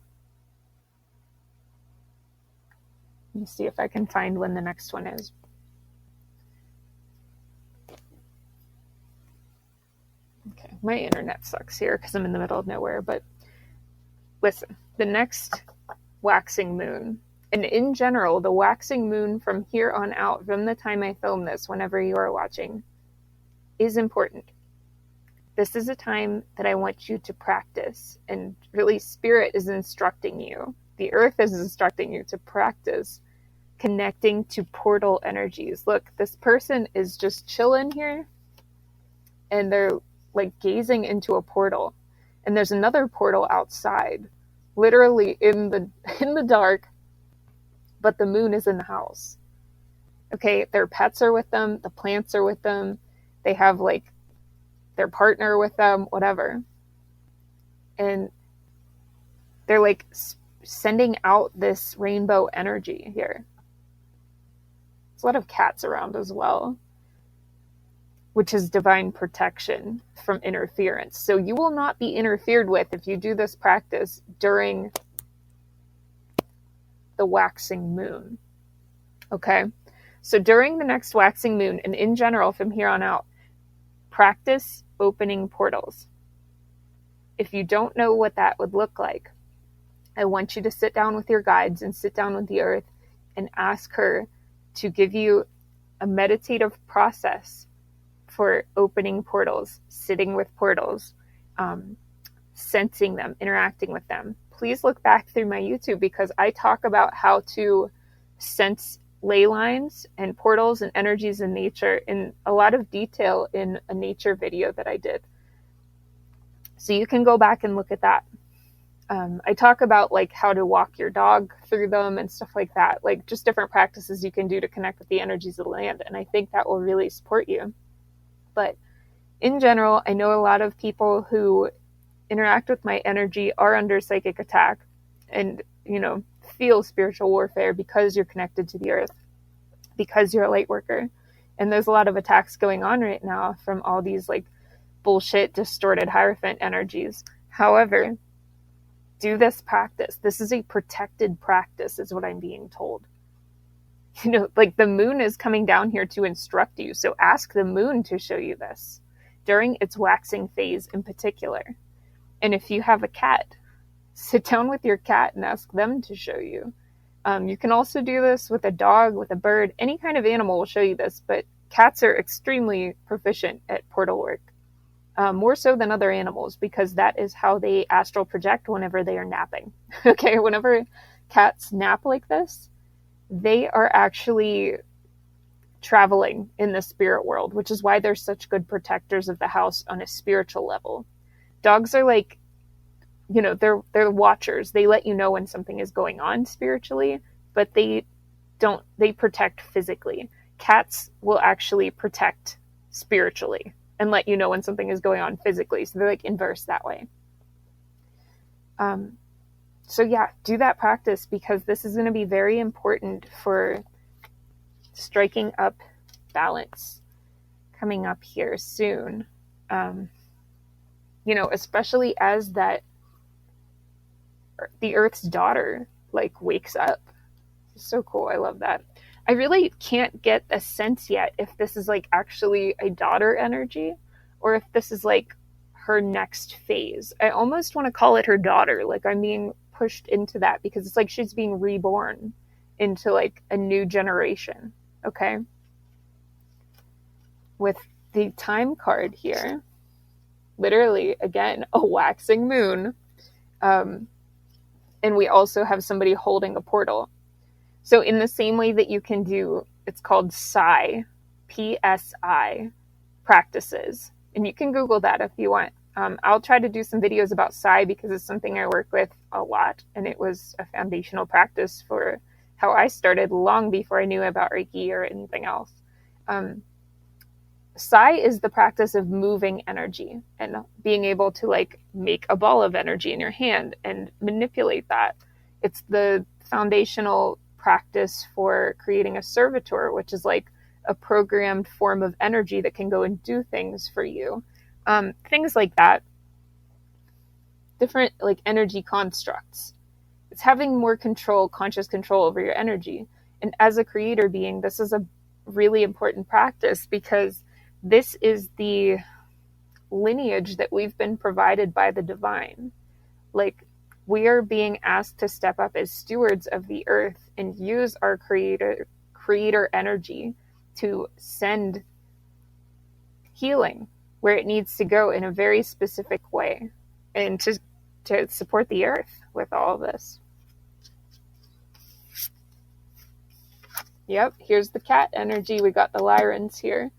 Let me see if I can find when the next one is. Okay, my internet sucks here because I'm in the middle of nowhere, but listen, the next waxing moon, and in general, the waxing moon from here on out, from the time I film this, whenever you are watching, is important. this is a time that I want you to practice. And really, Spirit is instructing you. The earth is instructing you to practice connecting to portal energies. Look, this person is just chilling here, and they're like gazing into a portal. And there's another portal outside, literally in the dark, but the moon is in the house. Okay, their pets are with them, the plants are with them, they have like their partner with them, whatever. And they're like sending out this rainbow energy here. There's a lot of cats around as well, which is divine protection from interference. So you will not be interfered with if you do this practice during the waxing moon. Okay? So during the next waxing moon, and in general from here on out, practice opening portals. If you don't know what that would look like, I want you to sit down with your guides and sit down with the earth and ask her to give you a meditative process for opening portals, sitting with portals, sensing them, interacting with them. Please look back through my YouTube, because I talk about how to sense ley lines and portals and energies in nature in a lot of detail in a nature video that I did. So you can go back and look at that. I talk about like how to walk your dog through them and stuff like that, like just different practices you can do to connect with the energies of the land. And I think that will really support you. But in general, I know a lot of people who interact with my energy are under psychic attack and, you know, feel spiritual warfare because you're connected to the earth, because you're a light worker. And there's a lot of attacks going on right now from all these like bullshit, distorted Hierophant energies. However, do this practice. This is a protected practice, is what I'm being told. You know, like the moon is coming down here to instruct you. So ask the moon to show you this during its waxing phase in particular. And if you have a cat, sit down with your cat and ask them to show you. You can also do this with a dog, with a bird, any kind of animal will show you this, but cats are extremely proficient at portal work. More so than other animals, because that is how they astral project whenever they are napping. Okay, whenever cats nap like this, they are actually traveling in the spirit world, which is why they're such good protectors of the house on a spiritual level. Dogs are like, you know, they're watchers. They let you know when something is going on spiritually, but they protect physically. Cats will actually protect spiritually and let you know when something is going on physically. So they're like inverse that way. So yeah, do that practice, because this is going to be very important for striking up balance coming up here soon. You know, especially as that the Earth's daughter like wakes up. It's so cool. I love that. I really can't get a sense yet if this is like actually a daughter energy or if this is like her next phase. I almost want to call it her daughter. Like I'm being pushed into that because it's like she's being reborn into like a new generation. Okay. With the time card here, literally again, a waxing moon. And we also have somebody holding a portal. So in the same way that you can do, it's called PSI, PSI practices. And you can Google that if you want. I'll try to do some videos about PSI because it's something I work with a lot. And it was a foundational practice for how I started long before I knew about Reiki or anything else. PSI is the practice of moving energy and being able to like make a ball of energy in your hand and manipulate that. It's the foundational practice for creating a servitor, which is like a programmed form of energy that can go and do things for you. Things like that. Different like energy constructs. It's having more control, conscious control over your energy. And as a creator being, this is a really important practice because this is the lineage that we've been provided by the divine. Like, we are being asked to step up as stewards of the earth and use our creator energy to send healing, where it needs to go in a very specific way, and to support the earth with all of this. Yep, here's the cat energy. We got the Lyrans here.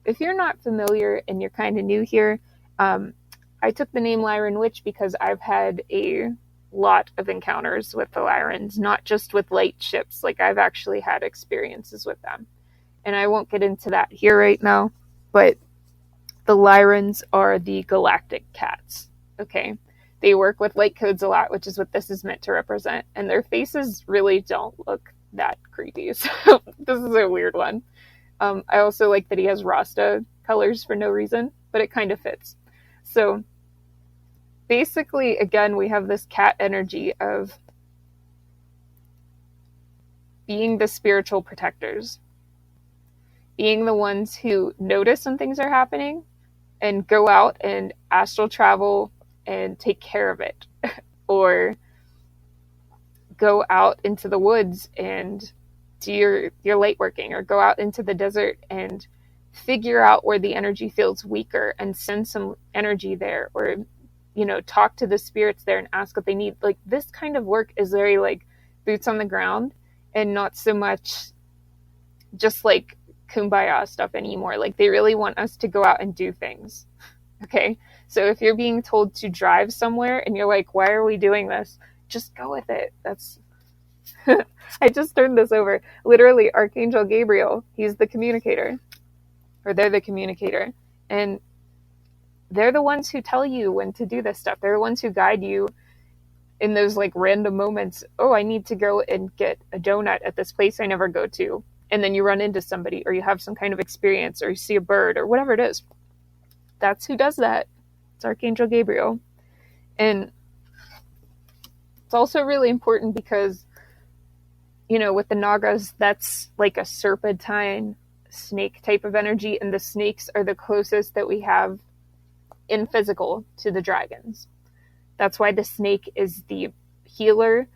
If you're not familiar and you're kind of new here, I took the name Lyranwitch because I've had a lot of encounters with the Lyrans, not just with light ships. Like, I've actually had experiences with them. And I won't get into that here right now, but the Lyrans are the galactic cats, okay? They work with light codes a lot, which is what this is meant to represent. And their faces really don't look that creepy, so this is a weird one. I also like that he has Rasta colors for no reason, but it kind of fits. So basically, again, we have this cat energy of being the spiritual protectors, being the ones who notice when things are happening and go out and astral travel and take care of it, or go out into the woods and do your light working, or go out into the desert and figure out where the energy feels weaker and send some energy there, or, you know, talk to the spirits there and ask what they need. Like, this kind of work is very like boots on the ground and not so much just like kumbaya stuff anymore. Like, they really want us to go out and do things. Okay. So if you're being told to drive somewhere and you're like, why are we doing this? Just go with it. That's I just turned this over. Literally, Archangel Gabriel, he's the communicator, or they're the communicator, and they're the ones who tell you when to do this stuff. They're the ones who guide you in those like random moments. Oh, I need to go and get a donut at this place I never go to. And then you run into somebody, or you have some kind of experience, or you see a bird, or whatever it is. That's who does that. It's Archangel Gabriel. And it's also really important because, you know, with the Nagas, that's like a serpentine snake type of energy, and the snakes are the closest that we have in physical to the dragons. That's why the snake is the healer,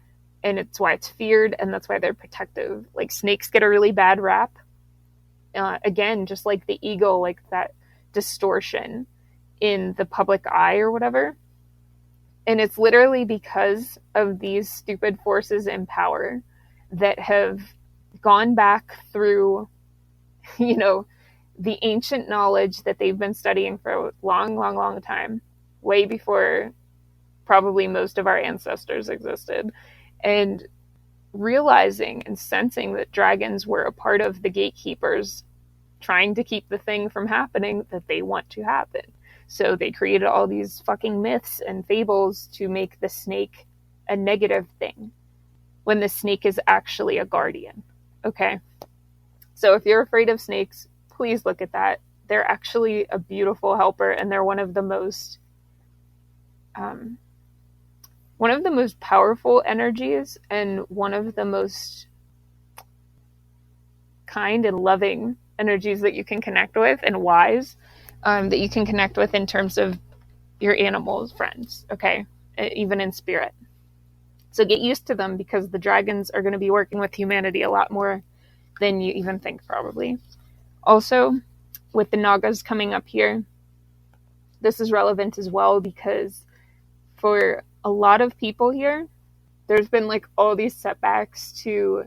and it's why it's feared, and that's why they're protective. Like, snakes get a really bad rap. Again, just like the eagle, like that distortion in the public eye or whatever. And it's literally because of these stupid forces in power that have gone back through, you know, the ancient knowledge that they've been studying for a long, long, long time, way before probably most of our ancestors existed, and realizing and sensing that dragons were a part of the gatekeepers trying to keep the thing from happening that they want to happen. So they created all these fucking myths and fables to make the snake a negative thing, when the snake is actually a guardian. Okay? So if you're afraid of snakes, please look at that. They're actually a beautiful helper, and they're one of the most powerful energies, and one of the most kind and loving energies that you can connect with, and wise, that you can connect with in terms of your animals, friends, okay? Even in spirit. So get used to them, because the dragons are going to be working with humanity a lot more than you even think, probably. Also, with the Nagas coming up here, this is relevant as well, because for a lot of people here, there's been like all these setbacks to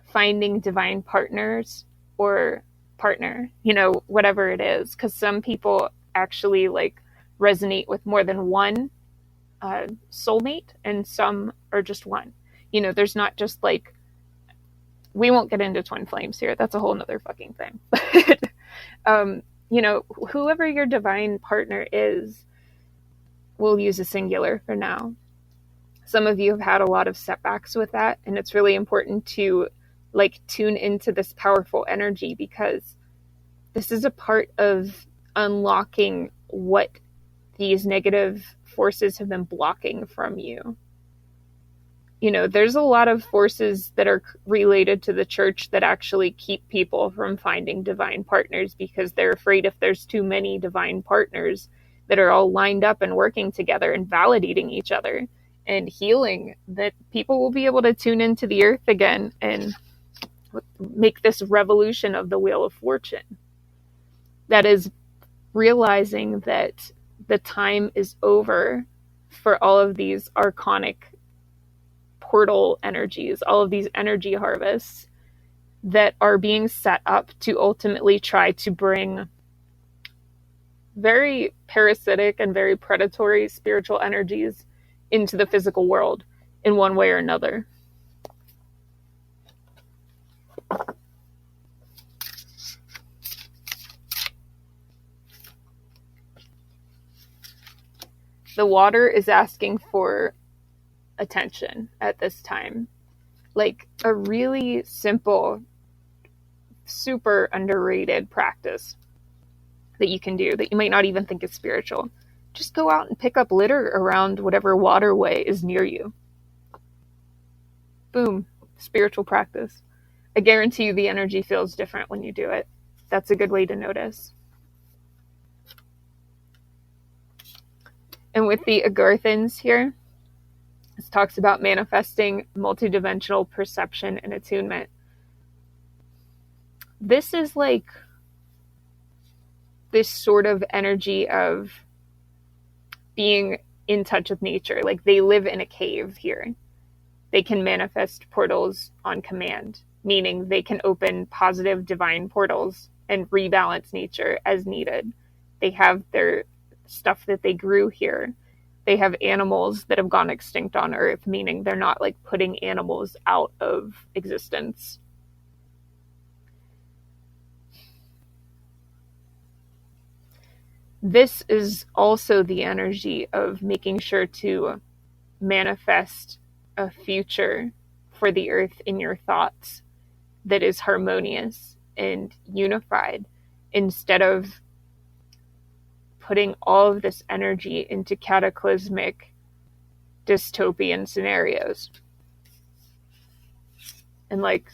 finding divine partners or partner, you know, whatever it is, because some people actually like resonate with more than one soulmate, and some are just one. You know, there's not just like, we won't get into twin flames here, that's a whole nother fucking thing. But you know, whoever your divine partner is, we'll use a singular for now. Some of you have had a lot of setbacks with that, and it's really important to like tune into this powerful energy, because this is a part of unlocking what these negative forces have been blocking from you. You know, there's a lot of forces that are related to the church that actually keep people from finding divine partners, because they're afraid if there's too many divine partners that are all lined up and working together and validating each other and healing, that people will be able to tune into the earth again and make this revolution of the Wheel of Fortune. That is realizing that the time is over for all of these archonic portal energies, all of these energy harvests that are being set up to ultimately try to bring very parasitic and very predatory spiritual energies into the physical world in one way or another. The water is asking for attention at this time. Like a really simple, super underrated practice that you can do that you might not even think is spiritual. Just go out and pick up litter around whatever waterway is near you. Boom. Spiritual practice. I guarantee you the energy feels different when you do it. That's a good way to notice. And with the Agarthans here, this talks about manifesting multidimensional perception and attunement. This is like this sort of energy of being in touch with nature. Like they live in a cave here. They can manifest portals on command, meaning they can open positive divine portals and rebalance nature as needed. They have their stuff that they grew here. They have animals that have gone extinct on Earth, meaning they're not like putting animals out of existence. This is also the energy of making sure to manifest a future for the Earth in your thoughts that is harmonious and unified, instead of putting all of this energy into cataclysmic dystopian scenarios. And like,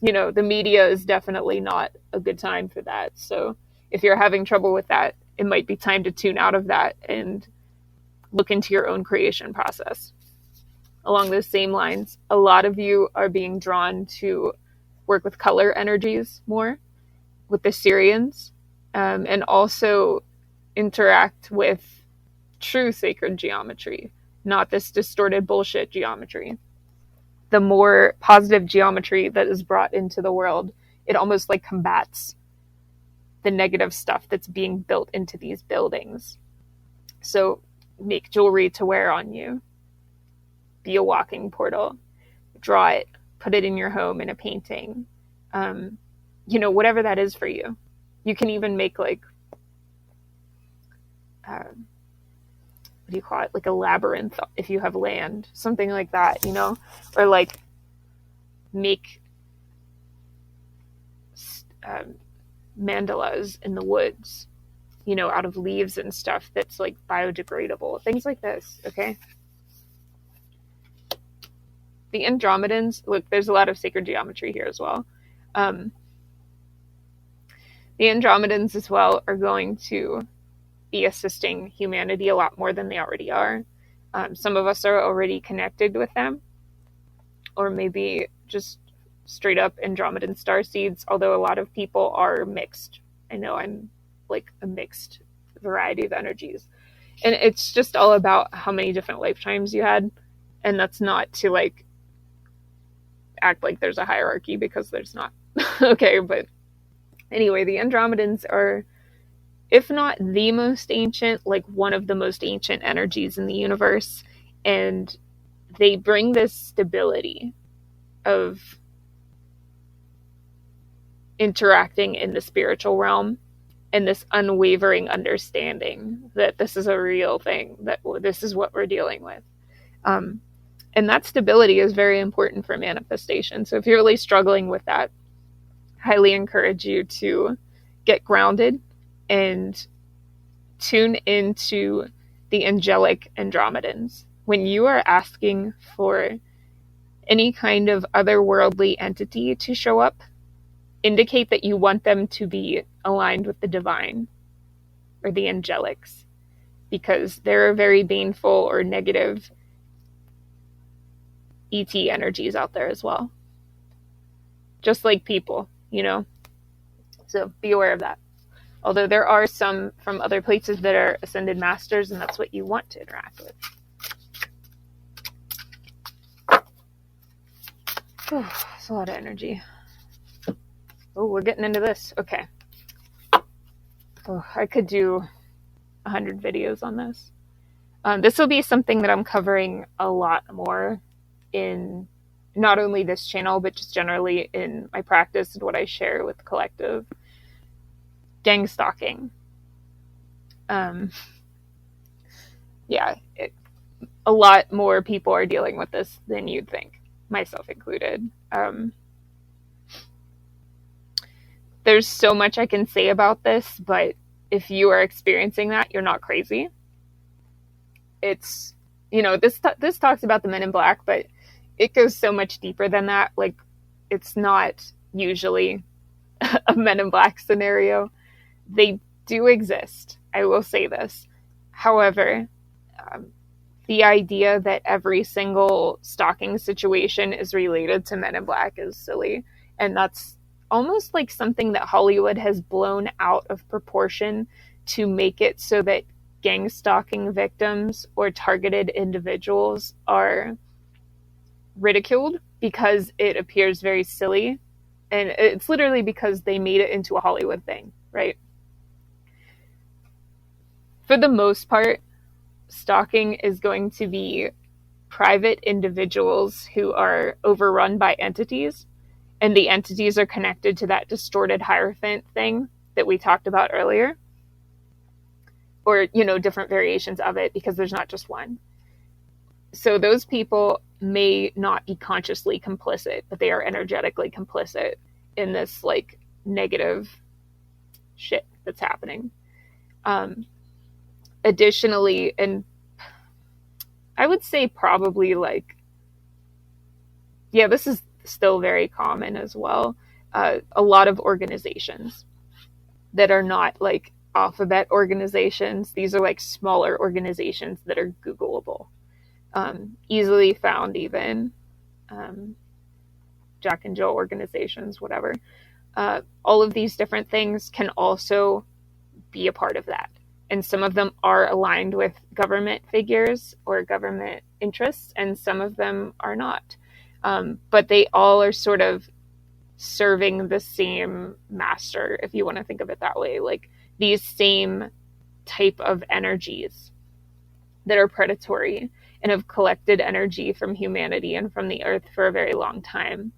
the media is definitely not a good time for that. So if you're having trouble with that, it might be time to tune out of that and look into your own creation process. Along those same lines, a lot of you are being drawn to work with color energies more, with the Syrians, and also interact with true sacred geometry, not this distorted bullshit geometry. The more positive geometry that is brought into the world, it almost like combats the negative stuff that's being built into these buildings. So make jewelry to wear on you. Be a walking portal. Draw it. Put it in your home in a painting. Whatever that is for you. You can even make like, what do you call it? Like a labyrinth if you have land. Something like that, Or like make mandalas in the woods, out of leaves and stuff that's like biodegradable. Things like this, okay? The Andromedans, look, there's a lot of sacred geometry here as well. The Andromedans as well are going to be assisting humanity a lot more than they already are. Some of us are already connected with them, or maybe just straight up Andromedan starseeds, although a lot of people are mixed. I know I'm like a mixed variety of energies. And it's just all about how many different lifetimes you had. And that's not to like act like there's a hierarchy, because there's not. Okay, but anyway, the Andromedans are, if not the most ancient, like one of the most ancient energies in the universe. And they bring this stability of interacting in the spiritual realm, and this unwavering understanding that this is a real thing, that this is what we're dealing with. And that stability is very important for manifestation. So if you're really struggling with that, highly encourage you to get grounded and tune into the angelic Andromedans. When you are asking for any kind of otherworldly entity to show up, indicate that you want them to be aligned with the divine or the angelics, because there are very baneful or negative ET energies out there as well. Just like people, So be aware of that. Although there are some from other places that are ascended masters, and that's what you want to interact with. It's a lot of energy. Oh, we're getting into this. Okay. Oh, I could do 100 videos on this. This will be something that I'm covering a lot more in not only this channel, but just generally in my practice and what I share with the collective. Gang stalking. Yeah, a lot more people are dealing with this than you'd think, myself included. There's so much I can say about this, but if you are experiencing that, you're not crazy. It's, this talks about the Men in Black, but it goes so much deeper than that. Like, it's not usually a Men in Black scenario. They do exist. I will say this. However, the idea that every single stalking situation is related to Men in Black is silly. And that's almost like something that Hollywood has blown out of proportion to make it so that gang stalking victims or targeted individuals are ridiculed because it appears very silly. And it's literally because they made it into a Hollywood thing, right? For the most part, stalking is going to be private individuals who are overrun by entities, and the entities are connected to that distorted Hierophant thing that we talked about earlier, or, different variations of it, because there's not just one. So those people may not be consciously complicit, but they are energetically complicit in this, like, negative shit that's happening. Additionally, and I would say probably this is still very common as well. A lot of organizations that are not like alphabet organizations. These are like smaller organizations that are Googleable, easily found even. Jack and Jill organizations, whatever. All of these different things can also be a part of that. And some of them are aligned with government figures or government interests, and some of them are not. But they all are sort of serving the same master, if you want to think of it that way. Like these same type of energies that are predatory and have collected energy from humanity and from the earth for a very long time.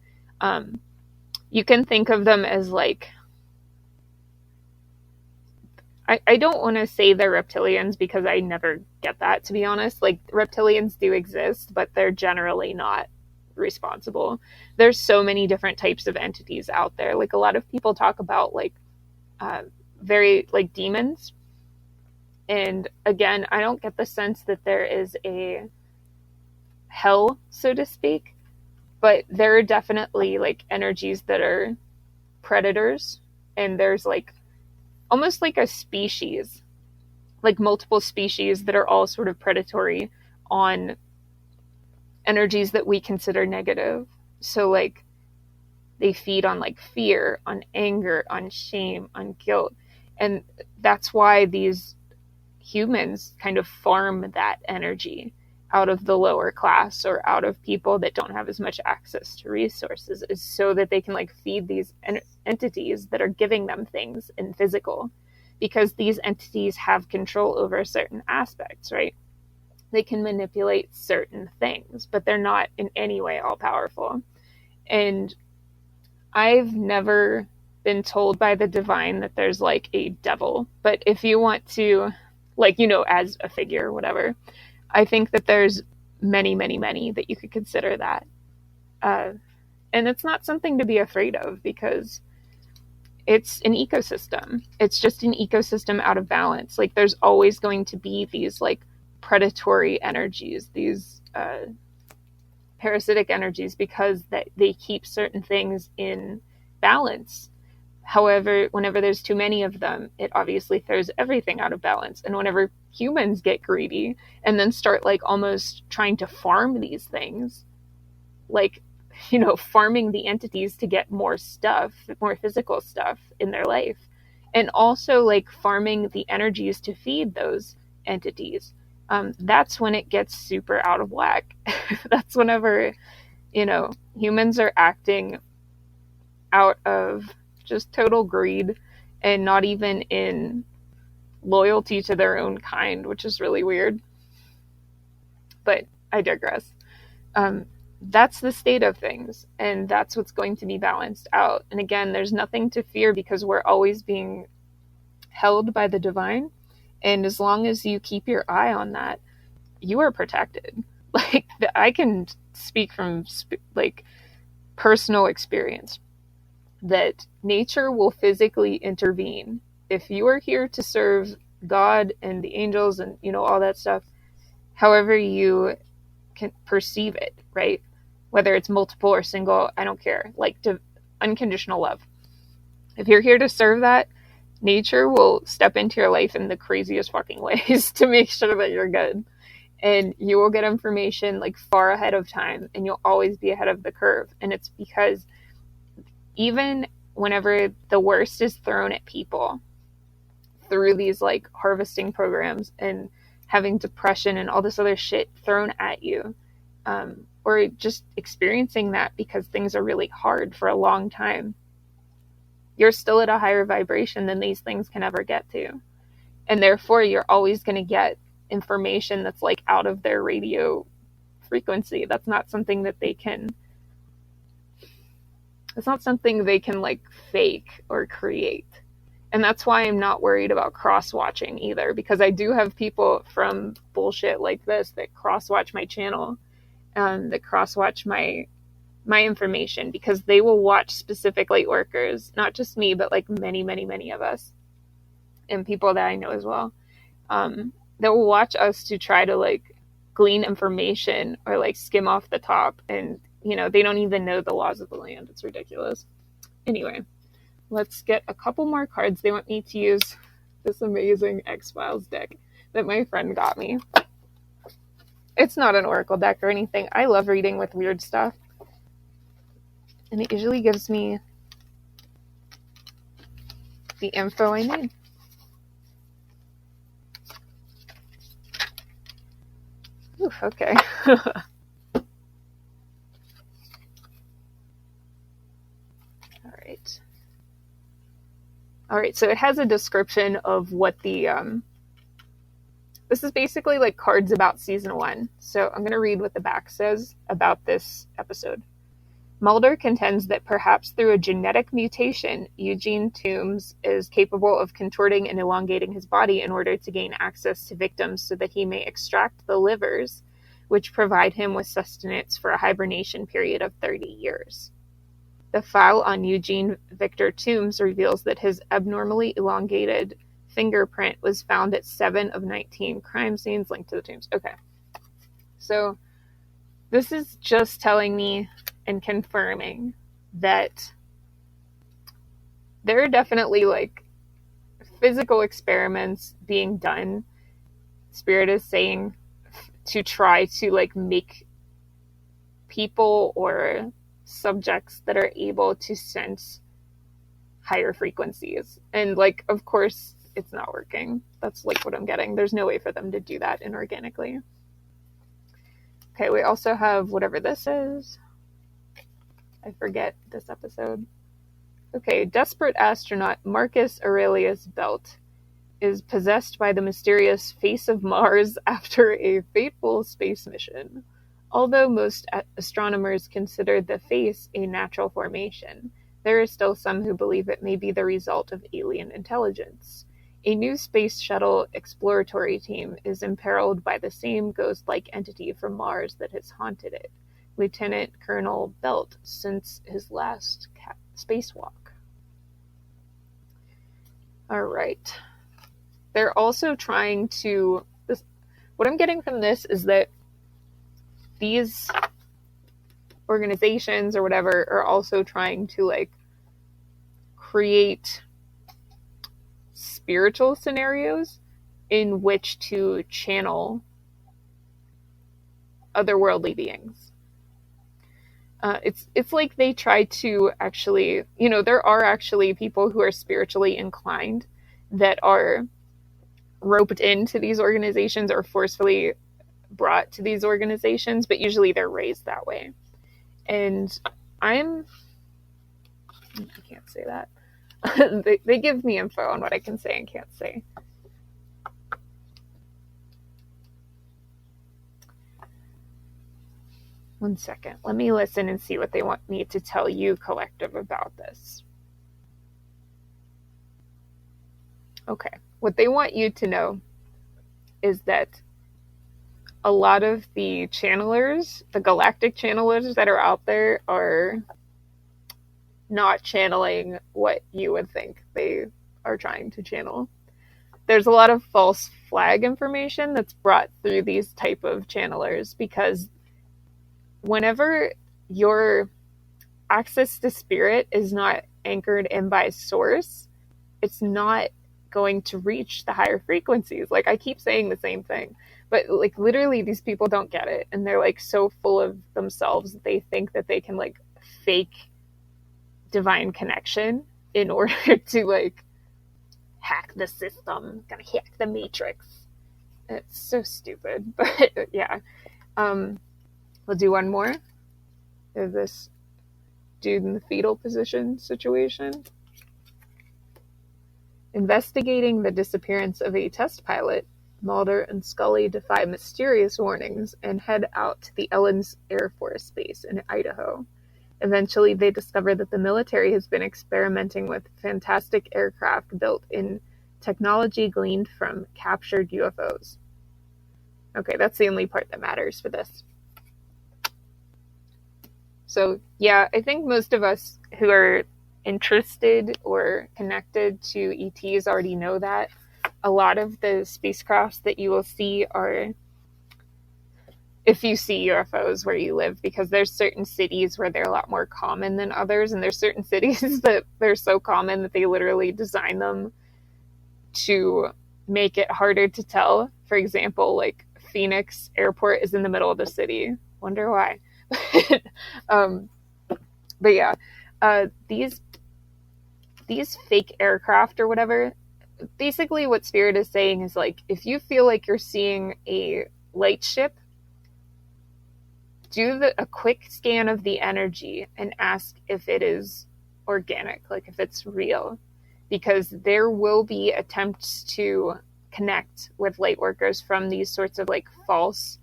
You can think of them as like, I don't want to say they're reptilians because I never get that, to be honest. Like, reptilians do exist, but they're generally not responsible. There's so many different types of entities out there. Like, a lot of people talk about, like, very, like, demons. And, again, I don't get the sense that there is a hell, so to speak. But there are definitely, like, energies that are predators. And there's, like, almost like a species, like multiple species that are all sort of predatory on energies that we consider negative. So like they feed on like fear, on anger, on shame, on guilt. And that's why these humans kind of farm that energy out of the lower class or out of people that don't have as much access to resources, is so that they can like feed these entities that are giving them things in physical, because these entities have control over certain aspects, right? They can manipulate certain things, but they're not in any way all powerful. And I've never been told by the divine that there's like a devil, but if you want to, like, as a figure, whatever, I think that there's many, many, many that you could consider that. And it's not something to be afraid of, because it's an ecosystem. It's just an ecosystem out of balance. Like, there's always going to be these, like, predatory energies, these parasitic energies, because they keep certain things in balance. However, whenever there's too many of them, it obviously throws everything out of balance. And whenever humans get greedy and then start like almost trying to farm these things, like, farming the entities to get more stuff, more physical stuff in their life, and also like farming the energies to feed those entities. That's when it gets super out of whack. That's whenever, humans are acting out of just total greed and not even in loyalty to their own kind, which is really weird. But I digress. That's the state of things, and that's what's going to be balanced out. And again, there's nothing to fear because we're always being held by the divine. And as long as you keep your eye on that, you are protected. Like, I can speak from like personal experience that nature will physically intervene. If you are here to serve God and the angels and, all that stuff, however you can perceive it, right? Whether it's multiple or single, I don't care. Like, unconditional love. If you're here to serve that, nature will step into your life in the craziest fucking ways to make sure that you're good. And you will get information like far ahead of time, and you'll always be ahead of the curve. And it's because even whenever the worst is thrown at people through these like harvesting programs and having depression and all this other shit thrown at you, or just experiencing that because things are really hard for a long time, you're still at a higher vibration than these things can ever get to. And therefore, you're always going to get information that's like out of their radio frequency. That's not something that they can, it's not something they can like fake or create. And that's why I'm not worried about cross-watching either, because I do have people from bullshit like this that cross-watch my channel, that cross-watch my information, because they will watch specific light workers, not just me, but like many, many, many of us, and people that I know as well, that will watch us to try to like glean information or like skim off the top, and they don't even know the laws of the land. It's ridiculous. Anyway, let's get a couple more cards. They want me to use this amazing X-Files deck that my friend got me. It's not an oracle deck or anything. I love reading with weird stuff, and it usually gives me the info I need. Oof, okay. All right, so it has a description of what the, this is basically like cards about season 1. So I'm going to read what the back says about this episode. Mulder contends that perhaps through a genetic mutation, Eugene Toombs is capable of contorting and elongating his body in order to gain access to victims so that he may extract the livers, which provide him with sustenance for a hibernation period of 30 years. The file on Eugene Victor Toombs reveals that his abnormally elongated fingerprint was found at 7 of 19 crime scenes linked to the tombs. Okay. So this is just telling me and confirming that there are definitely like physical experiments being done. Spirit is saying to try to like make people or subjects that are able to sense higher frequencies. And like, of course, it's not working. That's like what I'm getting. There's no way for them to do that inorganically. Okay, we also have whatever this is. I forget this episode. Okay, desperate astronaut Marcus Aurelius Belt is possessed by the mysterious face of Mars after a fateful space mission. Although most astronomers consider the face a natural formation, there are still some who believe it may be the result of alien intelligence. A new space shuttle exploratory team is imperiled by the same ghost-like entity from Mars that has haunted it, Lieutenant Colonel Belt, since his last spacewalk. All right. They're also trying to... what I'm getting from this is that these organizations or whatever are also trying to like create spiritual scenarios in which to channel otherworldly beings. It's like they try to actually, there are actually people who are spiritually inclined that are roped into these organizations or forcefully brought to these organizations, but usually they're raised that way. And I can't say that. they give me info on what I can say and can't say. One second. Let me listen and see what they want me to tell you, collective, about this. Okay. What they want you to know is that a lot of the channelers, the galactic channelers that are out there, are not channeling what you would think they are trying to channel. There's a lot of false flag information that's brought through these type of channelers, because whenever your access to spirit is not anchored in by source, it's not going to reach the higher frequencies. Like, I keep saying the same thing, but like literally these people don't get it, and they're like so full of themselves that they think that they can like fake divine connection in order to like hack the system, gonna hack the matrix. It's so stupid. But yeah, we'll do one more of this dude in the fetal position situation. Investigating the disappearance of a test pilot, Mulder and Scully defy mysterious warnings and head out to the Ellens Air Force Base in Idaho. Eventually, they discover that the military has been experimenting with fantastic aircraft built in technology gleaned from captured UFOs. Okay, that's the only part that matters for this. So, yeah, I think most of us who are interested or connected to ETs already know that. A lot of the spacecrafts that you will see are, if you see UFOs where you live, because there's certain cities where they're a lot more common than others, and there's certain cities that they're so common that they literally design them to make it harder to tell. For example, like Phoenix Airport is in the middle of the city. Wonder why. But yeah, these fake aircraft or whatever, basically what Spirit is saying is like, if you feel like you're seeing a light ship, do a quick scan of the energy and ask if it is organic, like if it's real, because there will be attempts to connect with light workers from these sorts of like false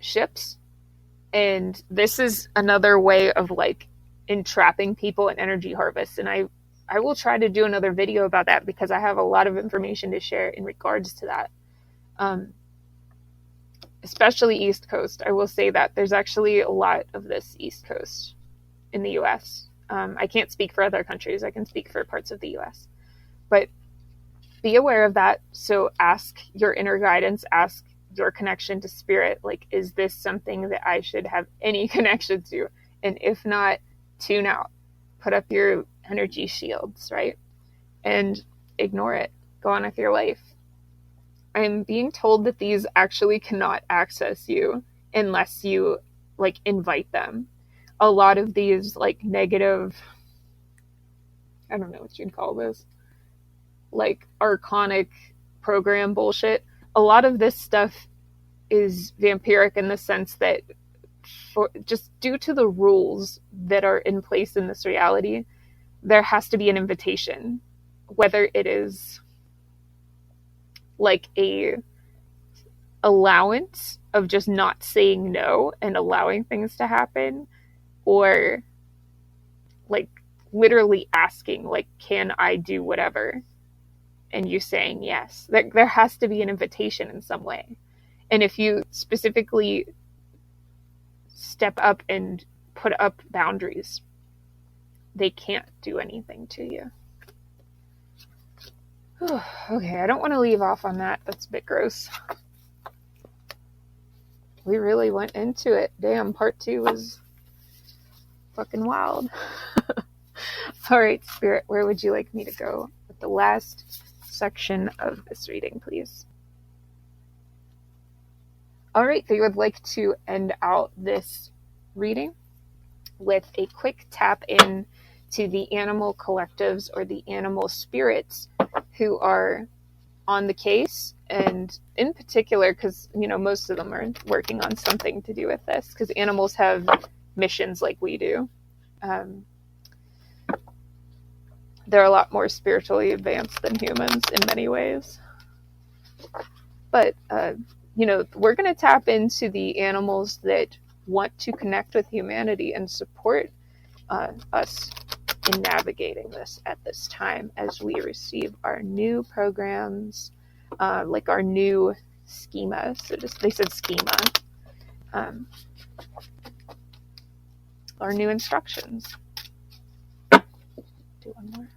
ships. And this is another way of like entrapping people in energy harvest. And I will try to do another video about that, because I have a lot of information to share in regards to that. Especially East Coast. I will say that there's actually a lot of this East Coast in the US. I can't speak for other countries. I can speak for parts of the US. But be aware of that. So ask your inner guidance, ask your connection to spirit, like, is this something that I should have any connection to? And if not, tune out. Put up your energy shields, right? And ignore it. Go on with your life. I'm being told that these actually cannot access you unless you, like, invite them. A lot of these, like, negative, I don't know what you'd call this, like, archonic program bullshit. A lot of this stuff is vampiric in the sense that just due to the rules that are in place in this reality, there has to be an invitation, whether it is like a allowance of just not saying no and allowing things to happen, or like literally asking, like, can I do whatever? And you saying yes. There has to be an invitation in some way. And if you specifically step up and put up boundaries, they can't do anything to you. Okay, I don't want to leave off on that. That's a bit gross. We really went into it. Damn, part 2 was fucking wild. All right, Spirit, where would you like me to go with the last section of this reading, please? All right, so you would like to end out this reading with a quick tap in to the animal collectives or the animal spirits who are on the case, and in particular, because most of them are working on something to do with this, because animals have missions like we do. They're a lot more spiritually advanced than humans in many ways. But we're going to tap into the animals that want to connect with humanity and support us in navigating this at this time as we receive our new programs, like our new schema. So they said schema. Our new instructions. Do one more.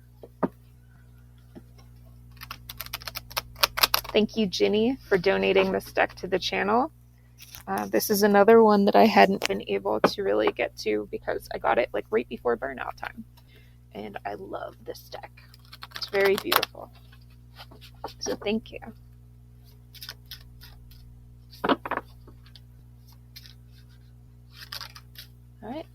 Thank you, Ginny, for donating this deck to the channel. This is another one that I hadn't been able to really get to because I got it like right before burnout time. And I love this deck. It's very beautiful. So thank you. All right.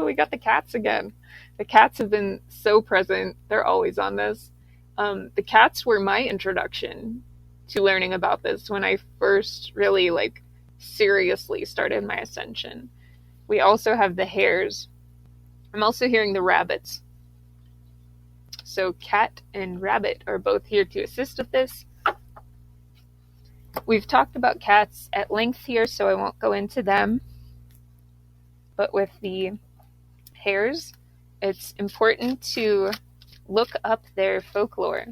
We got the cats again. The cats have been so present. They're always on this. The cats were my introduction to learning about this when I first really seriously started my ascension. We also have the hares. I'm also hearing the rabbits. So cat and rabbit are both here to assist with this. We've talked about cats at length here, so I won't go into them. But with the hares, it's important to look up their folklore.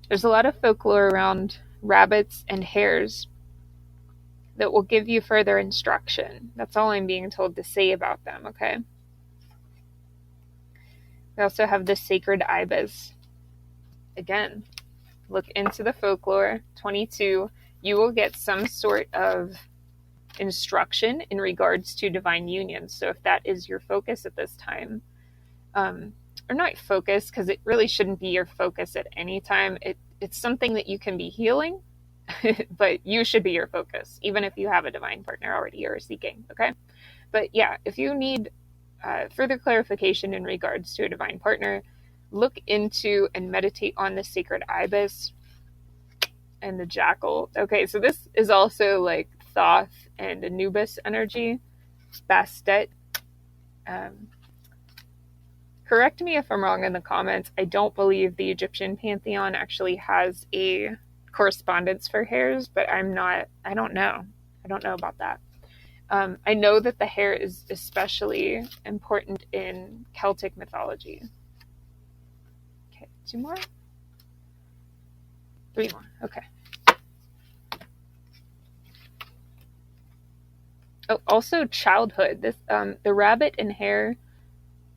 There's a lot of folklore around rabbits and hares that will give you further instruction. That's all I'm being told to say about them, okay? We also have the sacred ibis. Again, look into the folklore. 22, you will get some sort of instruction in regards to divine union. So if that is your focus at this time, or not focus, because it really shouldn't be your focus at any time. It's something that you can be healing, but you should be your focus, even if you have a divine partner already or seeking, okay? But yeah, if you need further clarification in regards to a divine partner, look into and meditate on the sacred ibis and the jackal. Okay, so this is also like Thoth and Anubis energy. Bastet. Correct me if I'm wrong in the comments. I don't believe the Egyptian pantheon actually has a correspondence for hares, but I don't know. I don't know about that. I know that the hare is especially important in Celtic mythology. Okay, 2 more? 3 more, okay. Oh, also childhood. This the rabbit and hare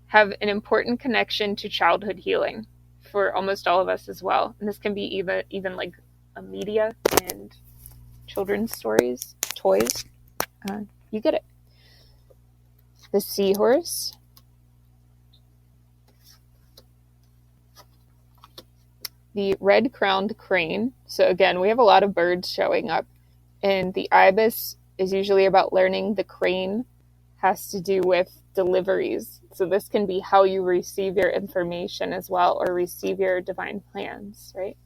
have an important connection to childhood healing for almost all of us as well. And this can be even like a media and children's stories, toys. You get it. The seahorse. The red-crowned crane. So again, we have a lot of birds showing up. And the ibis is usually about learning. The crane has to do with deliveries. So this can be how you receive your information as well, or receive your divine plans, right?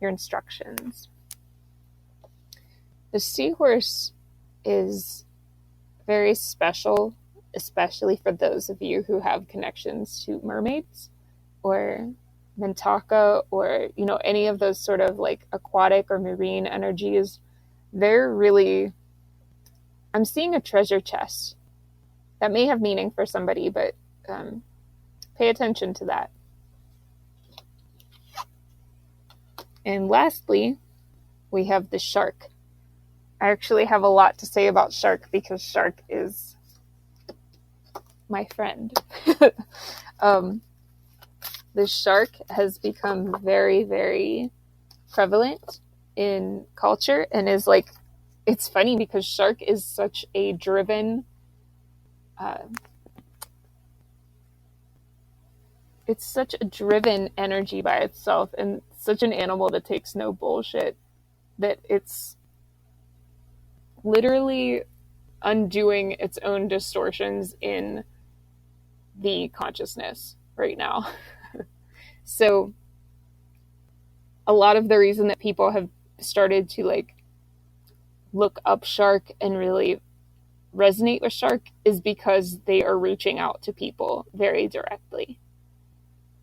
Your instructions. The seahorse is very special, especially for those of you who have connections to mermaids or Mintaka or, any of those sort of like aquatic or marine energies. They're really, I'm seeing a treasure chest. That may have meaning for somebody, but pay attention to that. And lastly, we have the shark. I actually have a lot to say about shark because shark is my friend. The shark has become very, very prevalent in culture and is like, it's funny because shark is such a driven, it's such a driven energy by itself and such an animal that takes no bullshit that it's literally undoing its own distortions in the consciousness right now. So a lot of the reason that people have started to like look up shark and really resonate with shark is because they are reaching out to people very directly.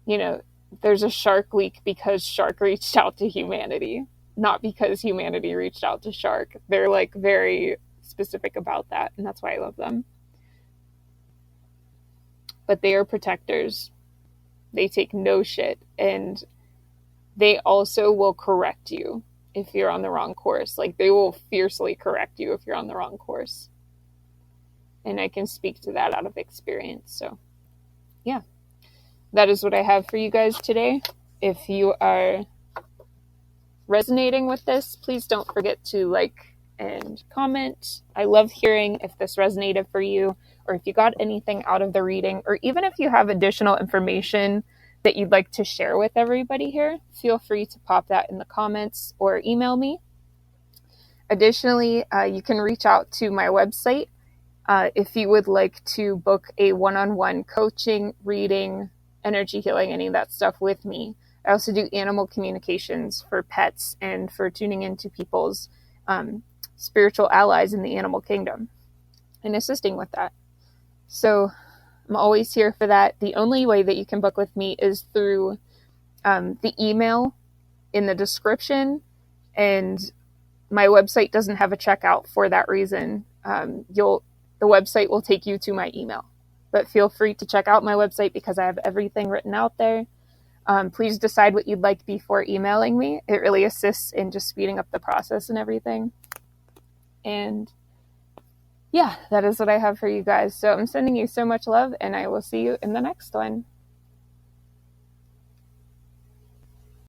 You know, there's a shark week because shark reached out to humanity, not because humanity reached out to shark. They're like very specific about that, and that's why I love them. But they are protectors. They take no shit, and they also will correct you if you're on the wrong course. Like, they will fiercely correct you if you're on the wrong course. And I can speak to that out of experience. So, yeah. That is what I have for you guys today. If you are resonating with this, please don't forget to like and comment. I love hearing if this resonated for you, or if you got anything out of the reading, or even if you have additional information that you'd like to share with everybody here, feel free to pop that in the comments or email me. Additionally, you can reach out to my website if you would like to book a one-on-one coaching, reading, energy healing, any of that stuff with me. I also do animal communications for pets and for tuning into people's spiritual allies in the animal kingdom and assisting with that. So I'm always here for that. The only way that you can book with me is through the email in the description, and my website doesn't have a checkout for that reason. The website will take you to my email, but feel free to check out my website because I have everything written out there. Please decide what you'd like before emailing me. It really assists in just speeding up the process and everything. And yeah, that is what I have for you guys. So I'm sending you so much love, and I will see you in the next one.